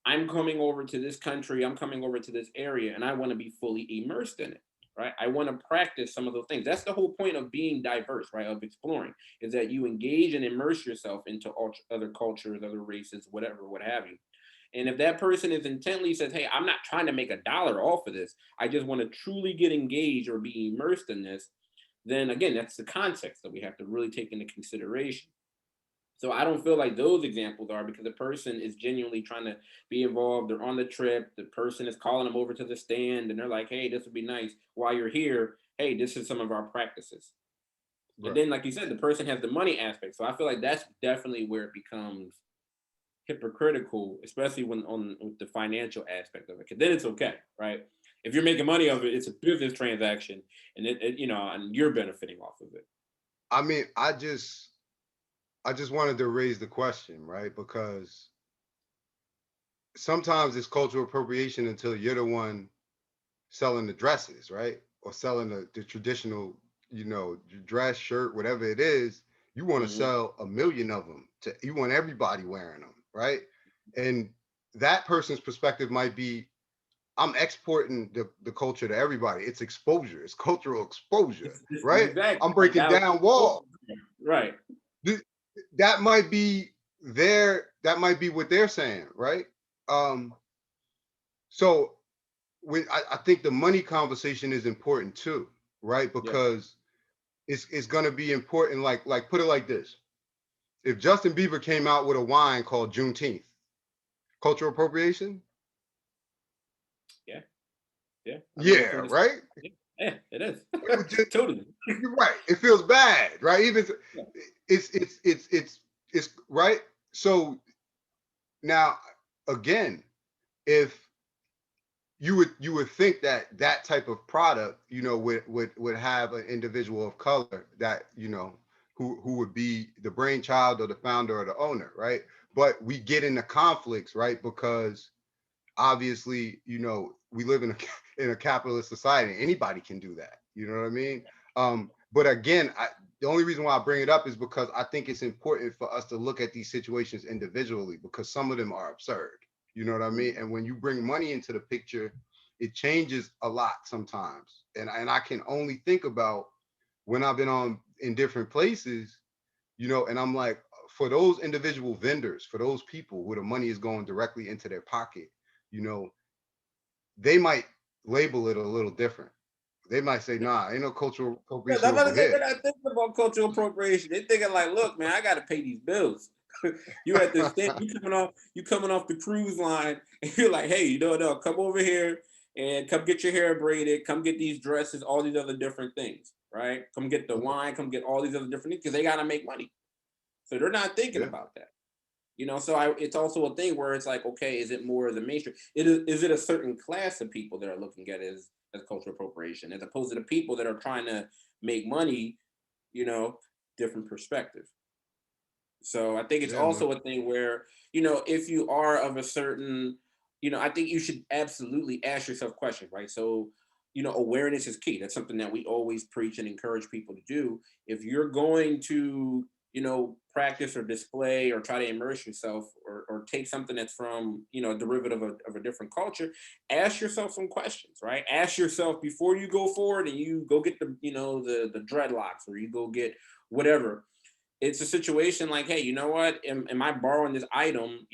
I'm coming over to this country, I'm coming over to this area, and I want to be fully immersed in it, right? I want to practice some of those things. That's the whole point of being diverse, right? Of exploring, is that you engage and immerse yourself into other cultures, other races, whatever, what have you. And if that person is intently says, hey, I'm not trying to make a dollar off of this, I just want to truly get engaged or be immersed in this, then again, that's the context that we have to really take into consideration. So I don't feel like those examples are because the person is genuinely trying to be involved. They're on the trip. The person is calling them over to the stand and they're like, hey, this would be nice. While you're here, hey, this is some of our practices. And Right. then, like you said, the person has the money aspect. So I feel like that's definitely where it becomes hypocritical, especially when on with the financial aspect of it. Because then it's okay, right? If you're making money off it, it's a business transaction, and you know, and you're benefiting off of it. I mean, I just wanted to raise the question, right? Because sometimes it's cultural appropriation until you're the one selling the dresses, right? Or selling the traditional, dress, shirt, whatever it is. You want to Hmm. sell a million of them. You want everybody wearing them, right? And that person's perspective might be, I'm exporting the culture to everybody. It's exposure. It's cultural exposure, right? Exactly. I'm breaking down walls. Right. Th- That might be that might be what they're saying, right? Um, so I think the money conversation is important too, right? Yeah. Because it's gonna be important. Like put it like this: if Justin Bieber came out with a wine called Juneteenth, cultural appropriation, Yeah. Yeah. I mean, yeah, for this. right? Yeah, it is. It would just, Totally. you're right. It feels bad, right? Even Yeah. it's right. So now again, if you would think that that type of product, would have an individual of color that who would be the brainchild or the founder or the owner, right? But we get into conflicts, right? Because obviously, we live in a in a capitalist society. Anybody can do that. You know what I mean? But again, the only reason why I bring it up is because I think it's important for us to look at these situations individually because some of them are absurd. You know what I mean? Mhm. And when you bring money into the picture, it changes a lot sometimes. And I can only think about when I've been on in different places, and I'm like, for those individual vendors, for those people where the money is going directly into their pocket, you know, they might label it a little different. They might say, nah, ain't no cultural Yeah, appropriation I'm about over to say here. they're not thinking about cultural appropriation. They're thinking like, look, man, I got to pay these bills. You at the stand, you coming off the cruise line, and you're like, hey, no, come over here and come get your hair braided, come get these dresses, all these other different things, right? Come get the wine, come get all these other different things because they got to make money. So they're not thinking Yeah. about that. So it's also a thing where it's like, okay, is it more of the mainstream? Is it a certain class of people that are looking at it as cultural appropriation, as opposed to the people that are trying to make money, you know, different perspective. So I think it's Yeah, man. also a thing where, if you are of a certain, I think you should absolutely ask yourself questions, right? So, awareness is key. That's something that we always preach and encourage people to do. If you're going to, practice or display or try to immerse yourself or take something that's from, a derivative of a different culture, ask yourself some questions, right? Ask yourself before you go forward and you go get the dreadlocks or you go get whatever. It's a situation like, hey, you know what? Am I borrowing this item,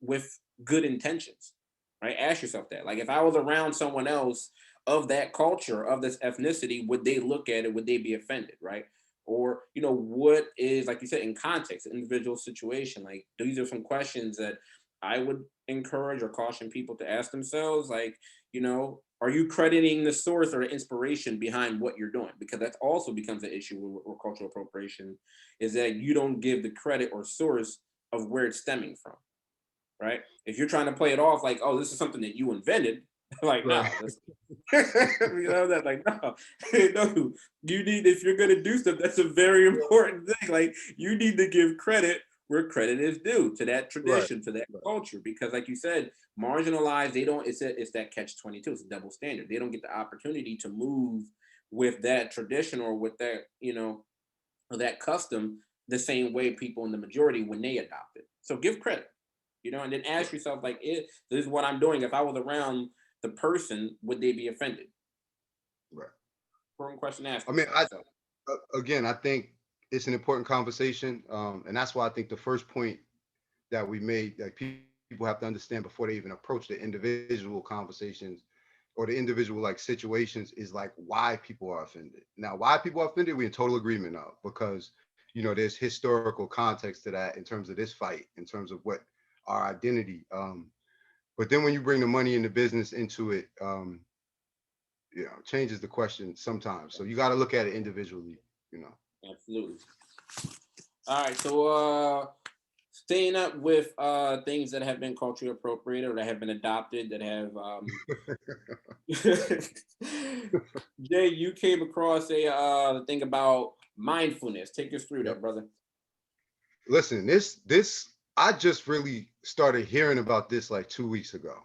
with good intentions? Right? Ask yourself that. Like, if I was around someone else of that culture, of this ethnicity, would they look at it? Would they be offended? Right? Or, what is, like you said, in context, individual situation? Like, these are some questions that I would encourage or caution people to ask themselves. Like, are you crediting the source or the inspiration behind what you're doing? Because that also becomes an issue with cultural appropriation, is that you don't give the credit or source of where it's stemming from, right? If you're trying to play it off like, oh, this is something that you invented, like, Right. no, that's, that's like, no, no, you need, if you're going to do stuff, that's a very important thing. Like, you need to give credit where credit is due to that Right. tradition, to that Right. culture, because like you said, Marginalized, they don't, it's that catch-22, it's a double standard. They don't get the opportunity to move with that tradition or with that, or that custom the same way people in the majority when they adopt it. So give credit, and then ask yourself, like, this is what I'm doing. If I was around the person, would they be offended? Right. Important question to ask I mean, yourself. So, again, I think it's an important conversation, and that's why I think the first point that we made, like, people have to understand before they even approach the individual conversations or the individual like situations, is like why people are offended. Now, why people are offended, we're in total agreement of, because there's historical context to that in terms of this fight, in terms of what our identity. But then when you bring the money and the business into it, changes the question sometimes. So you got to look at it individually. absolutely. All right. So, staying up with things that have been culturally appropriated or that have been adopted, that have Jay, you came across a thing about mindfulness. Take us through Yep. that, brother. Listen, this I just really started hearing about this like 2 weeks ago.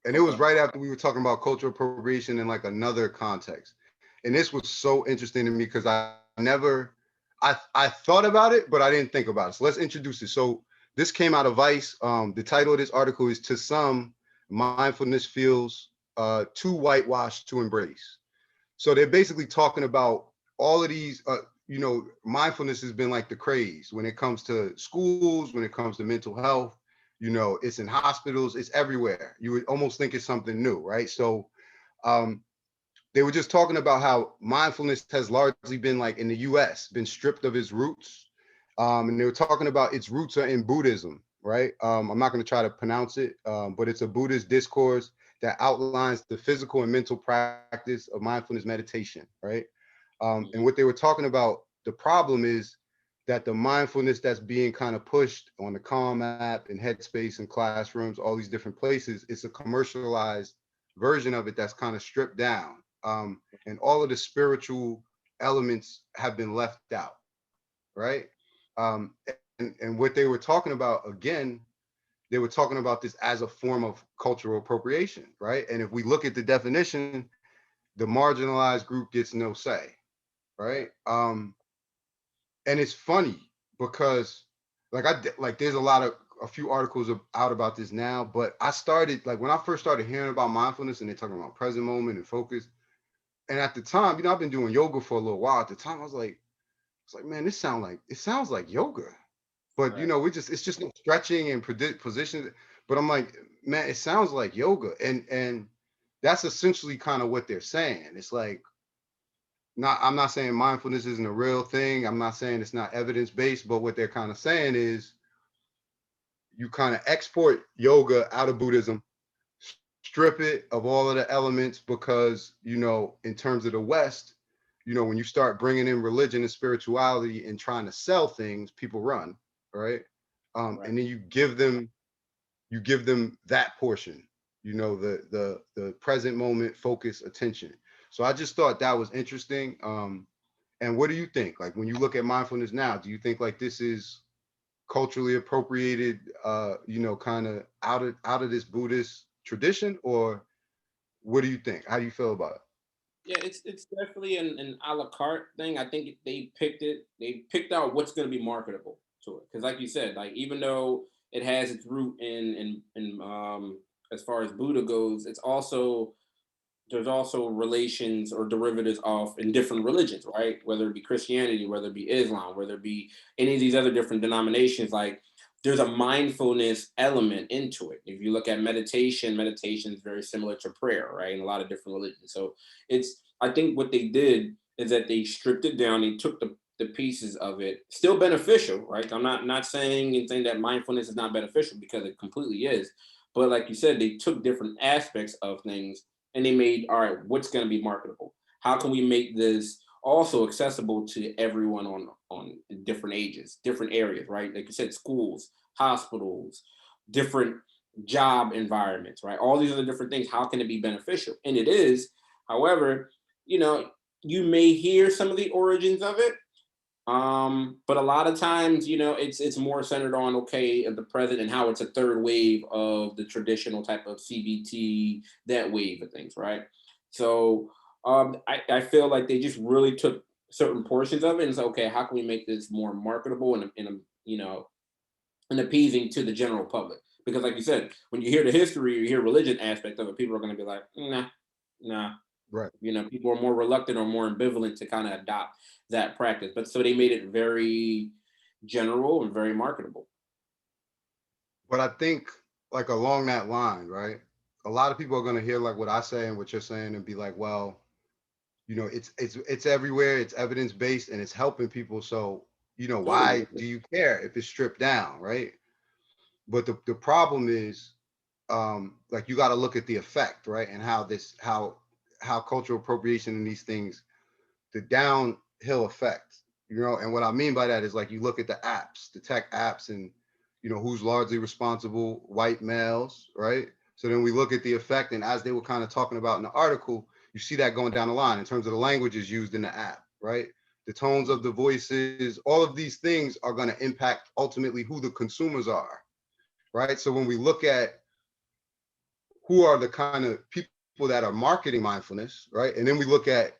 And it was Okay. right after we were talking about cultural appropriation in like another context. And this was so interesting to me because I thought about it, but I didn't think about it. So let's introduce it. So this came out of Vice. The title of this article is "To Some, Mindfulness Feels Too Whitewashed to Embrace." So they're basically talking about all of these, mindfulness has been like the craze when it comes to schools, when it comes to mental health. It's in hospitals, it's everywhere. You would almost think it's something new, right? So um, they were just talking about how mindfulness has largely been, like, in the US, been stripped of its roots. And they were talking about its roots are in Buddhism, right? I'm not going to try to pronounce it, but it's a Buddhist discourse that outlines the physical and mental practice of mindfulness meditation, right? And Mhm. what they were talking about, the problem is that the mindfulness that's being kind of pushed on the Calm app and Headspace and classrooms, all these different places, it's a commercialized version of it that's kind of stripped down. And all of the spiritual elements have been left out, right? And what they were talking about, again, they were talking about this as a form of cultural appropriation, right? And if we look at the definition, the marginalized group gets no say, right? And it's funny because, like there's a few articles out about this now, but I started, like, when I first started hearing about mindfulness and they're talking about present moment and focus. And at the time, I've been doing yoga for a little while. At the time, I was like, man, it sounds like yoga. But Right. it's just no stretching and positions. But I'm like, man, it sounds like yoga. And that's essentially kind of what they're saying. It's like, I'm not saying mindfulness isn't a real thing. I'm not saying it's not evidence-based, but what they're kind of saying is you kind of export yoga out of Buddhism, strip it of all of the elements, because in terms of the West, when you start bringing in religion and spirituality and trying to sell things, people run, right? Right. And then you give them that portion, the present moment, focus, attention. So I just thought that was interesting. And what do you think, like, when you look at mindfulness now, do you think like this is culturally appropriated, kind of out of this Buddhist tradition, or what do you think? How do you feel about it? Yeah, it's definitely an a la carte thing. I think they picked it. They picked out what's going to be marketable to it. Because, like you said, like, even though it has its root in as far as Buddha goes, it's also, there's also relations or derivatives of in different religions, right? Whether it be Christianity, whether it be Islam, whether it be any of these other different denominations, like, there's a mindfulness element into it. If you look at meditation is very similar to prayer, right? In a lot of different religions. So I think what they did is that they stripped it down. They took the pieces of it, still beneficial, right? I'm not saying anything that mindfulness is not beneficial, because it completely is. But like you said, they took different aspects of things and they made, all right, what's going to be marketable? How can we make this also accessible to everyone on different ages, different areas, right? Like you said, schools, hospitals, different job environments, right? All these other different things. How can it be beneficial? And it is. However, you know, you may hear some of the origins of it, But a lot of times, it's more centered on okay of the present and how it's a third wave of the traditional type of CBT, that wave of things, right? So I feel like they just really took certain portions of it and said, okay, how can we make this more marketable and appeasing to the general public? Because like you said, when you hear the history, you hear religion aspect of it, people are going to be like, nah, nah, Right. people are more reluctant or more ambivalent to kind of adopt that practice. But so they made it very general and very marketable. But I think like along that line, right? A lot of people are gonna hear like what I say and what you're saying and be like, well, it's everywhere, it's evidence based and it's helping people. So, Totally. why do you care if it's stripped down, right? But the problem is like you got to look at the effect, right? And how cultural appropriation in these things, the downhill effect, and what I mean by that is like you look at the apps, the tech apps, and who's largely responsible, white males, right? So then we look at the effect, and as they were kind of talking about in the article, you see that going down the line in terms of the languages used in the app, right? The tones of the voices, all of these things are going to impact ultimately who the consumers are, right? So when we look at who are the kind of people that are marketing mindfulness, right? And then we look at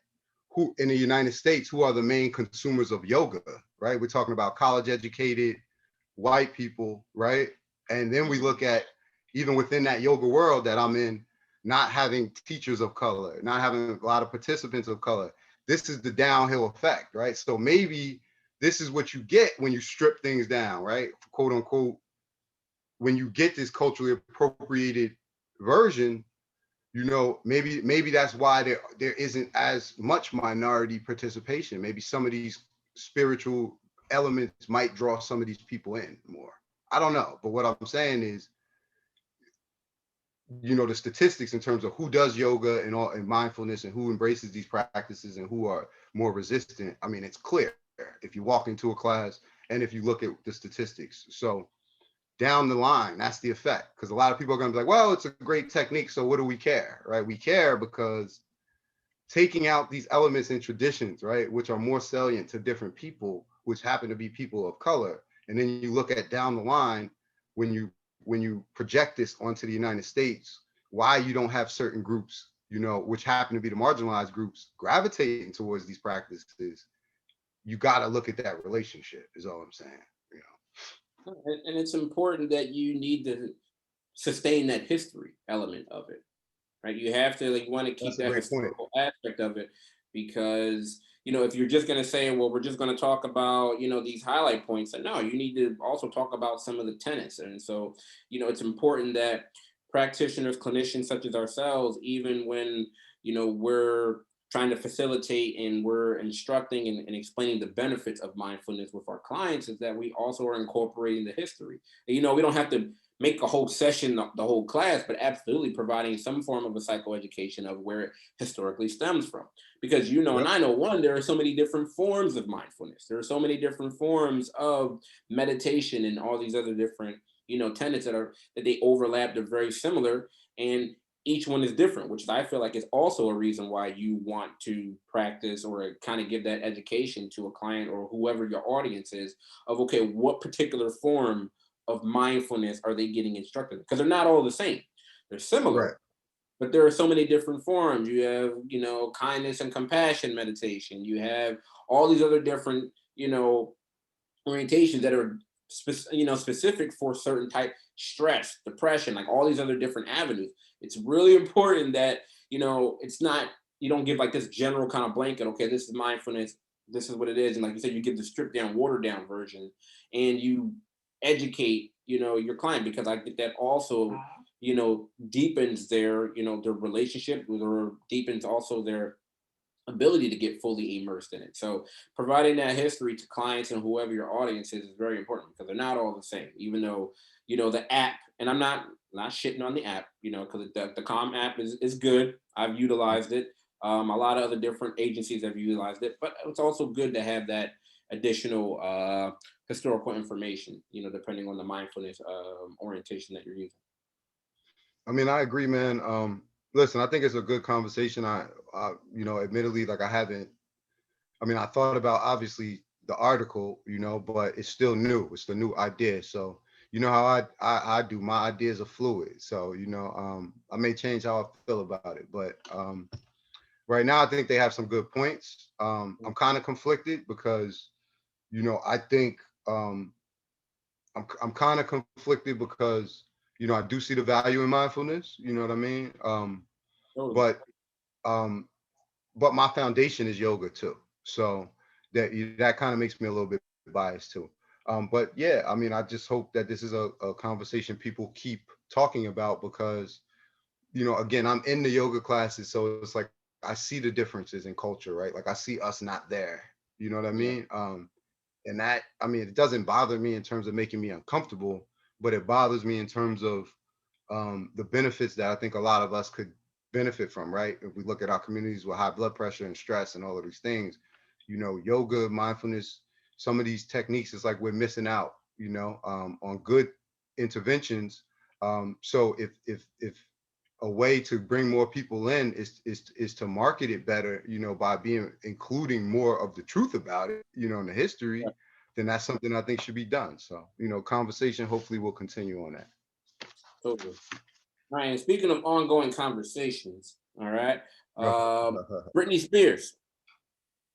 who in the United States, who are the main consumers of yoga, right? We're talking about college educated white people, right? And then we look at even within that yoga world that I'm in, not having teachers of color, not having a lot of participants of color. This is the downhill effect, right? So maybe this is what you get when you strip things down, right? Quote unquote, when you get this culturally appropriated version, maybe that's why there isn't as much minority participation. Maybe some of these spiritual elements might draw some of these people in more. I don't know, but what I'm saying is, the statistics in terms of who does yoga and mindfulness and who embraces these practices and who are more resistant. I mean, it's clear if you walk into a class and if you look at the statistics. So down the line, that's the effect. Because a lot of people are going to be like, well, it's a great technique, so what do we care, right? We care because taking out these elements and traditions, right, which are more salient to different people, which happen to be people of color, and then you look at down the line when you project this onto the United States, why you don't have certain groups, which happen to be the marginalized groups, gravitating towards these practices. You got to look at that relationship. Is all I'm saying. You And it's important that you need to sustain that history element of it, right? You have to like want to keep That's a that great point. historical aspect of it because if you're just going to say, well, we're just going to talk about these highlight points, and no, you need to also talk about some of the tenets. And so it's important that practitioners, clinicians such as ourselves, even when we're trying to facilitate and we're instructing and explaining the benefits of mindfulness with our clients, is that we also are incorporating the history. And, we don't have to make a whole session, the whole class, but absolutely providing some form of a psychoeducation of where it historically stems from. Because and Yep. I know one, there are so many different forms of mindfulness. There are so many different forms of meditation and all these other different, tenets that they overlap, they're very similar. And each one is different, which I feel like is also a reason why you want to practice or kind of give that education to a client or whoever your audience is of, okay, what particular form of mindfulness are they getting instructed? Because they're not all the same. They're Right. similar, but there are so many different forms. You have, kindness and compassion meditation. You have all these other different, orientations that are specific for certain type stress, depression, like all these other different avenues. It's really important that it's not, you don't give like this general kind of blanket, okay, this is mindfulness, this is what it is, and like you said, you give the stripped down, watered down version, and you educate your client, because I think that also deepens their relationship, or deepens also their ability to get fully immersed in it. So providing that history to clients and whoever your audience is very important, because they're not all the same. Even though the app, and I'm not shitting on the app, because the Calm app is good. I've utilized it. A lot of other different agencies have utilized it, but it's also good to have that additional historical information. Depending on the mindfulness orientation that you're using. I mean, I agree, man. Listen, I think it's a good conversation. Admittedly, like I haven't. I mean, I thought about obviously the article, you know, but it's still new. It's the new idea. So you know how I do. My ideas are fluid. So you know, I may change how I feel about it, but right now I think they have some good points. I'm kind of conflicted because you know I think I'm kind of conflicted because you know I do see the value in mindfulness. You know what I mean? Totally. But um, but my foundation is yoga too. So that kind of makes me a little bit biased too. But yeah, I mean, I just hope that this is a conversation people keep talking about because you know, again, I'm in the yoga classes, so it's like I see the differences in culture, right? Like I see us not there. You know what I mean? Yeah. And that, I mean, it doesn't bother me in terms of making me uncomfortable, but it bothers me in terms of the benefits that I think a lot of us could benefit from, right? If we look at our communities with high blood pressure and stress and all of these things, you know, yoga, mindfulness, some of these techniques, it's like we're missing out, you know, on good interventions. So if a way to bring more people in is to market it better, you know, by being including more of the truth about it, you know, in the history, then that's something I think should be done. So, you know, conversation hopefully will continue on that. Totally. All right. And speaking of ongoing conversations, all right, Britney Spears.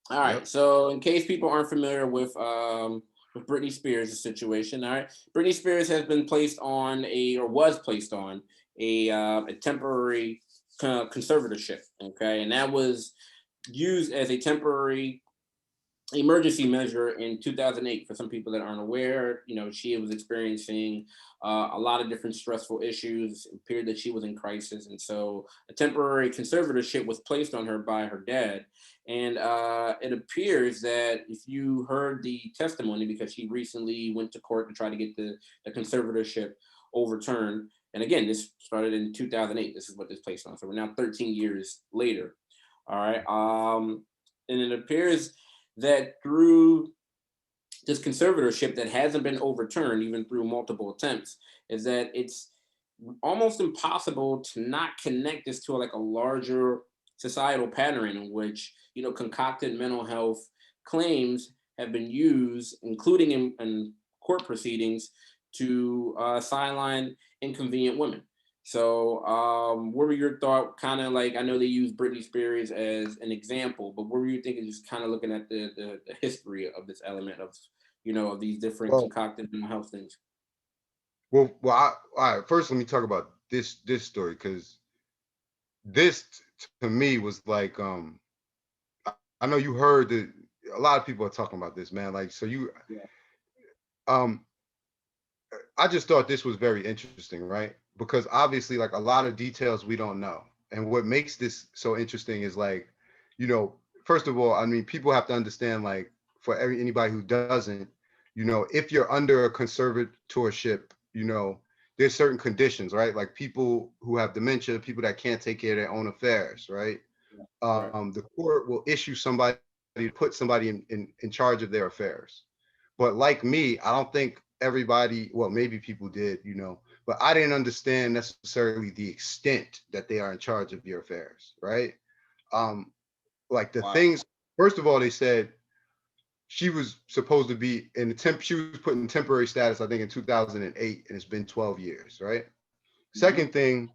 All right. Yep. So, in case people aren't familiar with Britney Spears' situation, all right, Britney Spears has been placed on a or was placed on a temporary conservatorship. Okay, and that was used as a temporary emergency measure in 2008. For some people that aren't aware, you know, she was experiencing a lot of different stressful issues. It appeared that she was in crisis, and so a temporary conservatorship was placed on her by her dad. And it appears that if you heard the testimony, because she recently went to court to try to get the conservatorship overturned. And again, this started in 2008. This is what this placed on. So we're now 13 years later. All right. And it appears that through this conservatorship that hasn't been overturned, even through multiple attempts, is that it's almost impossible to not connect this to like a larger societal pattern in which, you know, concocted mental health claims have been used, including in court proceedings, to sideline inconvenient women. So, what were your thought? Kind of like, I know they use Britney Spears as an example, but what were you thinking? Just kind of looking at the history of this element of, you know, of these different Well, concocted mental health things. all right. First, let me talk about this story because this to me was like, I know you heard that a lot of people are talking about this, man. Like, so you, Yeah. um, I just thought this was very interesting, right? Because obviously, like a lot of details we don't know, and what makes this so interesting is like, you know, first of all, I mean, people have to understand, like, for anybody who doesn't, you know, if you're under a conservatorship, you know, there's certain conditions, right? Like people who have dementia, people that can't take care of their own affairs, right? Yeah. Right. The court will issue somebody to put somebody in charge of their affairs. But like me, I don't think everybody, well, maybe people did, you know, but I didn't understand necessarily the extent that they are in charge of your affairs, right? Um, like the Wow. things, first of all, they said she was supposed to be in the she was put in temporary status, I think in 2008, and it's been 12 years, right? Hmm. Second thing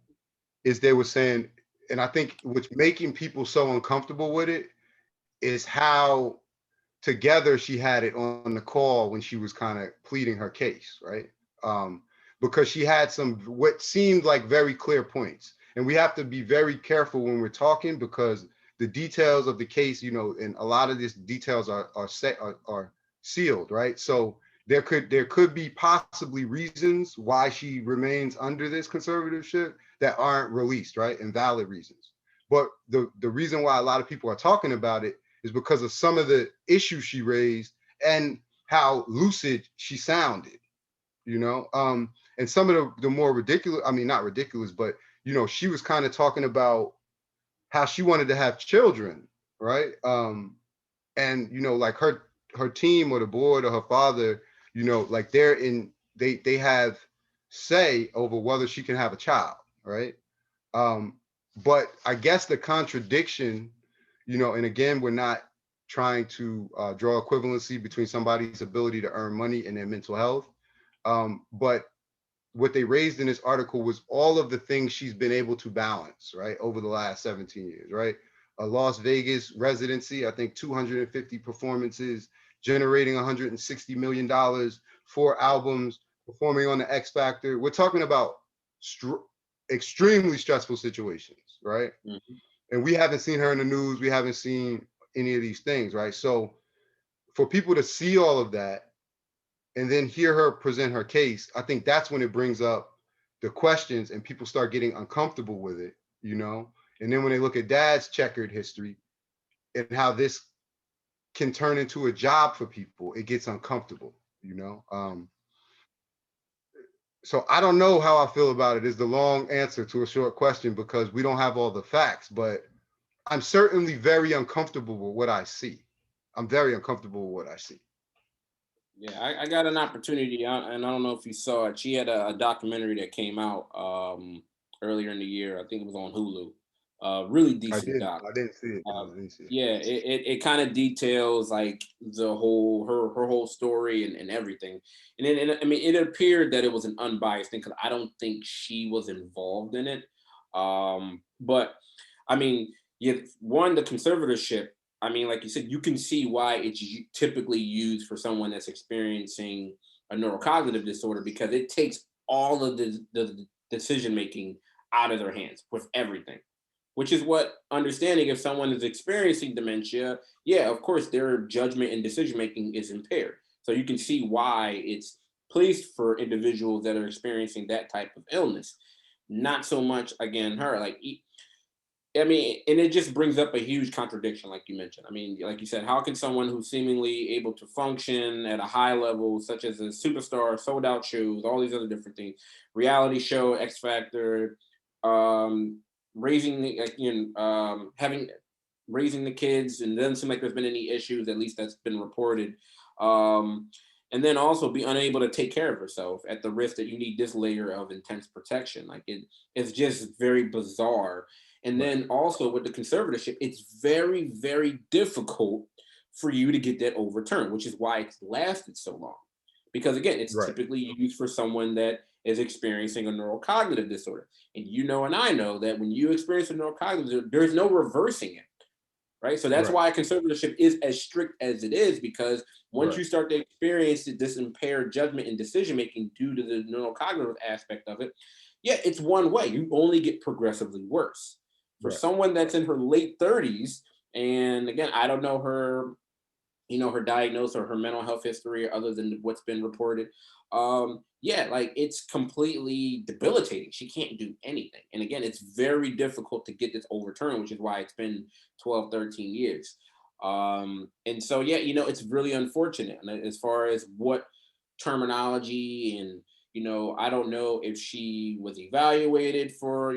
is they were saying, and I think what's making people so uncomfortable with it is how together she had it on the call when she was kind of pleading her case, right? Um, because she had some what seemed like very clear points, and we have to be very careful when we're talking because the details of the case, you know, and a lot of these details are sealed, right? So there could be possibly reasons why she remains under this conservatorship that aren't released, right? And valid reasons. But the reason why a lot of people are talking about it is because of some of the issues she raised and how lucid she sounded, you know. And some of the more ridiculous, I mean, not ridiculous, but you know, she was kind of talking about how she wanted to have children, right? And you know, like her team or the board or her father, you know, like they have say over whether she can have a child, right? Um, but I guess the contradiction, you know, and again, we're not trying to draw equivalency between somebody's ability to earn money and their mental health. But what they raised in this article was all of the things she's been able to balance, right, over the last 17 years, right? A Las Vegas residency, I think 250 performances, generating $160 million, 4 albums, performing on the X Factor. We're talking about extremely stressful situations, right? Mm-hmm. And we haven't seen her in the news. We haven't seen any of these things, right? So for people to see all of that and then hear her present her case, I think that's when it brings up the questions and people start getting uncomfortable with it, you know? And then when they look at dad's checkered history and how this can turn into a job for people, it gets uncomfortable, you know? So I don't know how I feel about it is the long answer to a short question because we don't have all the facts, but I'm certainly very uncomfortable with what I see. I'm very uncomfortable with what I see. Yeah, I got an opportunity, and I don't know if you saw it. She had a documentary that came out earlier in the year. I think it was on Hulu. Really I decent didn't. doc. I didn't see it. No, Uh, I didn't see it. yeah, it kind of details like the whole her whole story and everything. And I mean, it appeared that it was an unbiased thing because I don't think she was involved in it. But I mean, one, the conservatorship. I mean, like you said, you can see why it's typically used for someone that's experiencing a neurocognitive disorder because it takes all of the decision making out of their hands with everything, which is what understanding if someone is experiencing dementia, yeah, of course, their judgment and decision making is impaired. So you can see why it's placed for individuals that are experiencing that type of illness. Not so much, again, her. Like, I mean, and it just brings up a huge contradiction, like you mentioned. I mean, like you said, how can someone who's seemingly able to function at a high level, such as a superstar, sold out shows, all these other different things, reality show, X Factor, um, raising the, having raising the kids, and it doesn't seem like there's been any issues, at least that's been reported. Um, and then also be unable to take care of herself at the risk that you need this layer of intense protection. Like it's just very bizarre. And Right. then also with the conservatorship, it's very, very difficult for you to get that overturned, which is why it's lasted so long. Because again, it's Right. typically used for someone that is experiencing a neurocognitive disorder. And you know, and I know that when you experience a neurocognitive disorder, there's no reversing it, right? So that's Right. why conservatorship is as strict as it is, because once Right. you start to experience this impaired judgment and decision making due to the neurocognitive aspect of it, yeah, it's one way. You only get progressively worse. For Right. someone that's in her late 30s, and again, I don't know her, her diagnosis or her mental health history other than what's been reported. Yeah, like it's completely debilitating. She can't do anything. And again, it's very difficult to get this overturned, which is why it's been 12, 13 years. And so, yeah, it's really unfortunate. And as far as what terminology and, I don't know if she was evaluated for,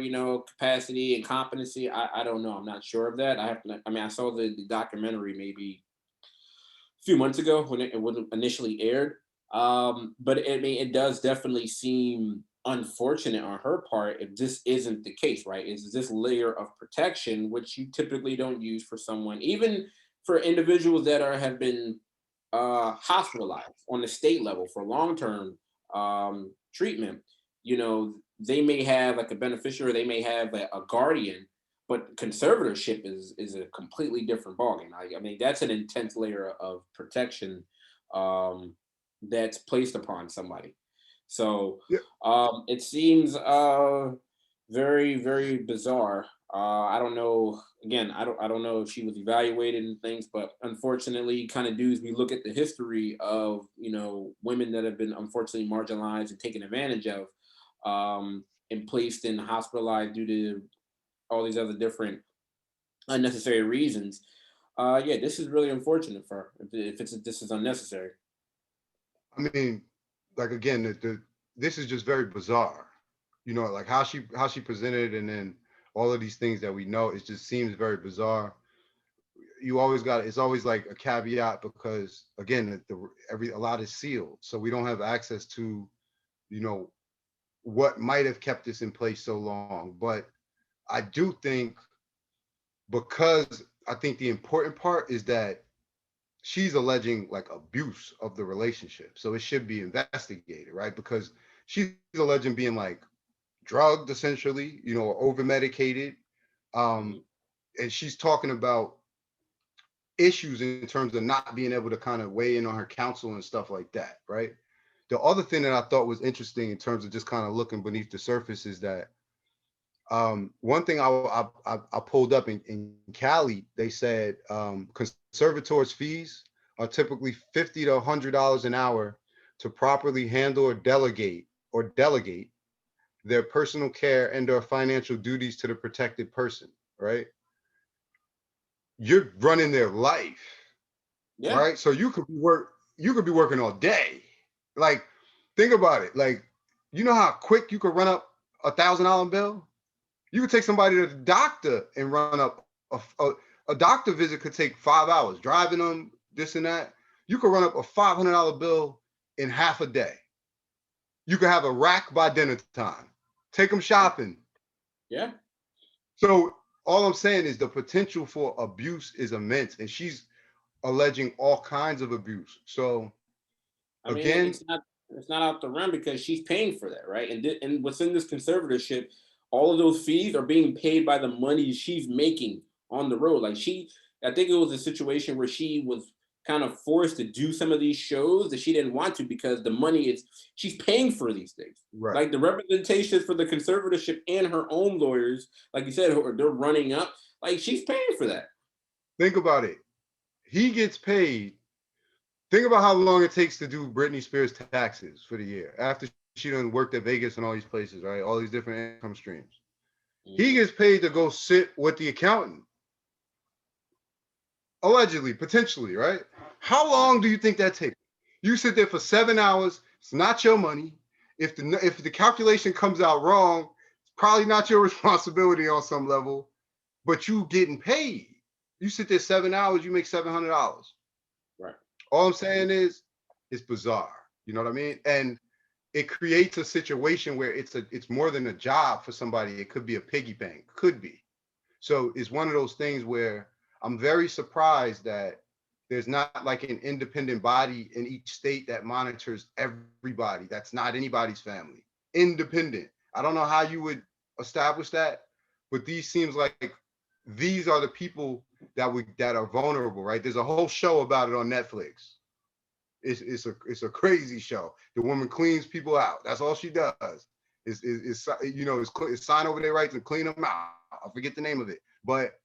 capacity and competency. I don't know. I'm not sure of that. I mean, I saw the documentary maybe few months ago when it initially aired. But I mean, it does definitely seem unfortunate on her part if this isn't the case, right? Is this layer of protection, which you typically don't use for someone, even for individuals that have been hospitalized on the state level for long-term treatment. They may have like a beneficiary, they may have a guardian, but conservatorship is a completely different ballgame. I mean, that's an intense layer of protection um, that's placed upon somebody. So Yeah. it seems very, very bizarre. I don't know. Again, I don't know if she was evaluated and things, but unfortunately, kind of do as we look at the history of women that have been unfortunately marginalized and taken advantage of, and placed in hospitalized due to all these other different unnecessary reasons. Yeah, this is really unfortunate for her. This is unnecessary. I mean, like again, this is just very bizarre. You know, like how she presented, and then all of these things that we know, it just seems very bizarre. You always got it's always like a caveat because again, a lot is sealed, so we don't have access to you know what might have kept this in place so long. But I do think because I think the important part is that she's alleging like abuse of the relationship. So it should be investigated, right? Because she's alleging being like drugged essentially, or over medicated. Mhm. Um, and she's talking about issues in terms of not being able to kind of weigh in on her counsel and stuff like that, right? The other thing that I thought was interesting in terms of just kind of looking beneath the surface is that one thing I pulled up in Cali, they said conservators' fees are typically $50 to $100 an hour to properly handle or delegate their personal care and or financial duties to the protected person, right? You're running their life, Yeah. right? So you could be working all day. Like, think about it. Like, you know how quick you could run up $1,000 bill? You could take somebody to the doctor and run up a doctor visit could take 5 hours driving them, this and that. You could run up a $500 bill in half a day. You could have a rack by dinner time. Take them shopping. Yeah. So all I'm saying is the potential for abuse is immense, and she's alleging all kinds of abuse. So I mean, again, it's not out the realm because she's paying for that, right? And what's in this conservatorship, all of those fees are being paid by the money she's making on the road. Like I think it was a situation where she was kind of forced to do some of these shows that she didn't want to because the money is she's paying for these things. right. Like the representation for the conservatorship and her own lawyers, like you said, they're running up. Like she's paying for that. Think about it. He gets paid. Think about how long it takes to do Britney Spears taxes for the year after she done worked at Vegas and all these places, right? All these different income streams. He Mhm. gets paid to go sit with the accountant, allegedly, potentially, right? How Right. long do you think that takes? You sit there for 7 hours. It's not your money. If the calculation comes out wrong, it's probably not your responsibility on some level. But you getting paid. You sit there 7 hours, you make $700. Right. All I'm saying is, it's bizarre. You know what I mean? And it creates a situation where it's more than a job for somebody. It could be a piggy bank, could be. So it's one of those things where I'm very surprised that there's not like an independent body in each state that monitors everybody. That's not anybody's family. Independent. I don't know how you would establish that, but these seems like these are the people that are vulnerable, right? There's a whole show about it on Netflix. It's a crazy show. The woman cleans people out. That's all she does. Is sign over their rights and clean them out. I forget the name of it, but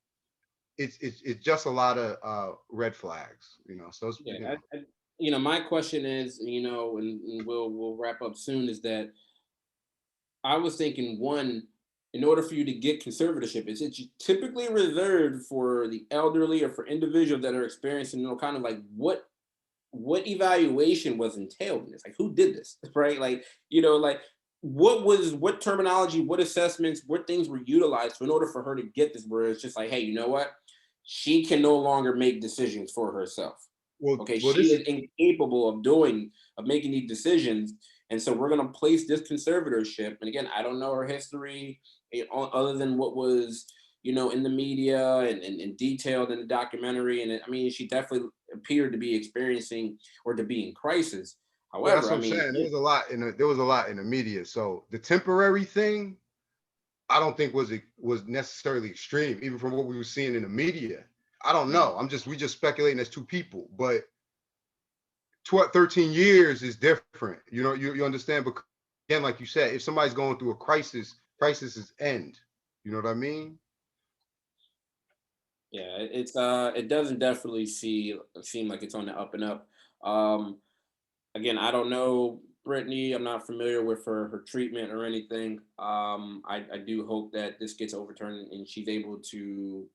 it's just a lot of red flags. So it's Yeah, my question is, and we'll wrap up soon, is that I was thinking one, in order for you to get conservatorship, is it typically reserved for the elderly or for individuals that are experiencing, kind of like what evaluation was entailed in this? Like who did this, right? Like, like what terminology, what assessments, what things were utilized in order for her to get this, where it's just like, hey, you know what? She can no longer make decisions for herself. Okay, well, she this is is incapable of making these decisions, and so we're going to place this conservatorship. And again, I don't know her history other than what was in the media and detailed in the documentary. And I mean, she definitely appeared to be experiencing or to be in crisis. well. That's However, what I I'm mean, saying. There was a lot in the media. So the temporary thing, I don't think was necessarily extreme, even from what we were seeing in the media. I don't mm, know. We just speculating as two people, but 13 years is different. You understand? Because again, like you said, if somebody's going through a crisis end. You know what I mean? yeah, it doesn't definitely seem like it's on the up and up. Um, Again, I don't know Brittany. I'm not familiar with her treatment or anything. I do hope that this gets overturned and she's able to,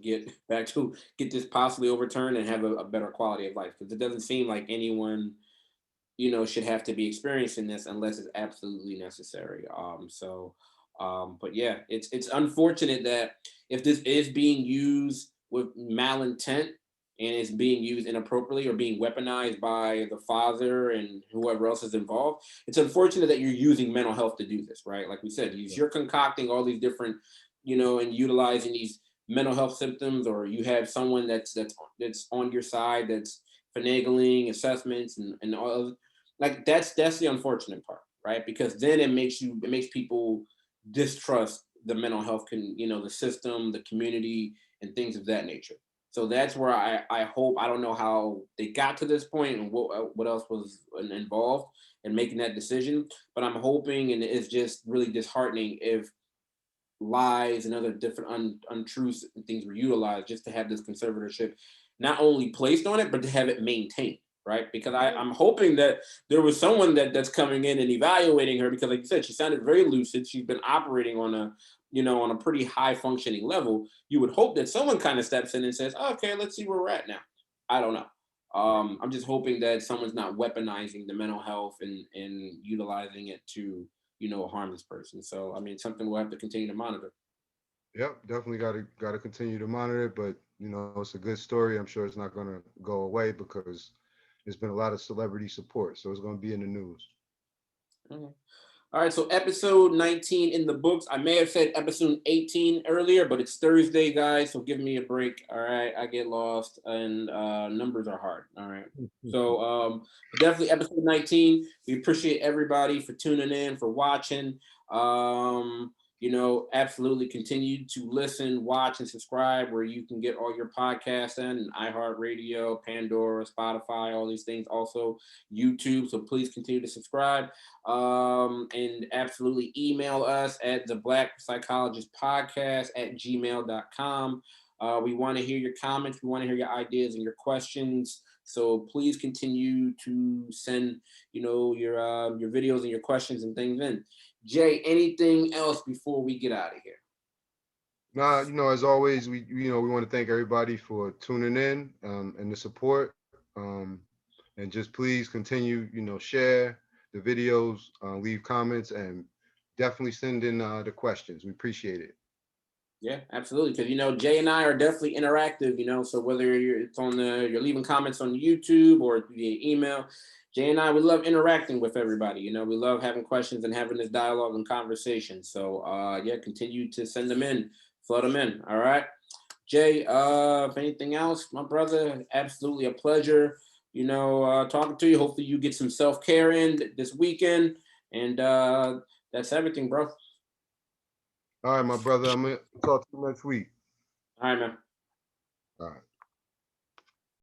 get back to get this possibly overturned and have a better quality of life, because it doesn't seem like anyone, should have to be experiencing this unless it's absolutely necessary. But yeah, it's unfortunate that if this is being used with malintent and it's being used inappropriately or being weaponized by the father and whoever else is involved, it's unfortunate that you're using mental health to do this, right? Like we said, you're concocting all these different, and utilizing mental health symptoms, or you have someone that's on your side that's finagling assessments and all of, like that's the unfortunate part, right? Because then it makes people distrust the mental health the system, the community, and things of that nature. So that's where I hope, I don't know how they got to this point and what else was involved in making that decision, but I'm hoping, and it's just really disheartening if lies and other different untruths and things were utilized just to have this conservatorship not only placed on it, but to have it maintained, right? Because I'm hoping that there was someone that's coming in and evaluating her, because like you said, she sounded very lucid. She's been operating on a, on a pretty high functioning level. You would hope that someone kind of steps in and says, okay, let's see where we're at now. I don't know. I'm just hoping that someone's not weaponizing the mental health and utilizing it to, harm this person. So, I mean, it's something we'll have to continue to monitor. Yep, definitely gotta continue to monitor it, but it's a good story. I'm sure it's not gonna go away because there's been a lot of celebrity support, so it's gonna be in the news. Okay. All right, so episode 19 in the books. I may have said episode 18 earlier, but it's Thursday, guys, so give me a break. All right, I get lost, and numbers are hard. All right, so definitely episode 19. We appreciate everybody for tuning in, for watching. Absolutely continue to listen, watch, and subscribe where you can get all your podcasts in, iHeartRadio, Pandora, Spotify, all these things. Also, YouTube. So please continue to subscribe. And absolutely email us at the Black Psychologist Podcast at gmail.com. We want to hear your comments. We want to hear your ideas and your questions. So please continue to send, your videos and your questions and things in. Jay, anything else before we get out of here? Nah, as always, we want to thank everybody for tuning in and the support. And just please continue, share the videos, leave comments, and definitely send in the questions. We appreciate it. Yeah, absolutely. Because Jay and I are definitely interactive. So whether you're leaving comments on YouTube or via email, Jay and I, we love interacting with everybody. We love having questions and having this dialogue and conversation. So continue to send them in, flood them in. All right, Jay. If anything else, my brother, absolutely a pleasure. Talking to you. Hopefully you get some self-care in this weekend, and that's everything, bro. All right, my brother. I'm gonna talk to you next week. All right, man. All right.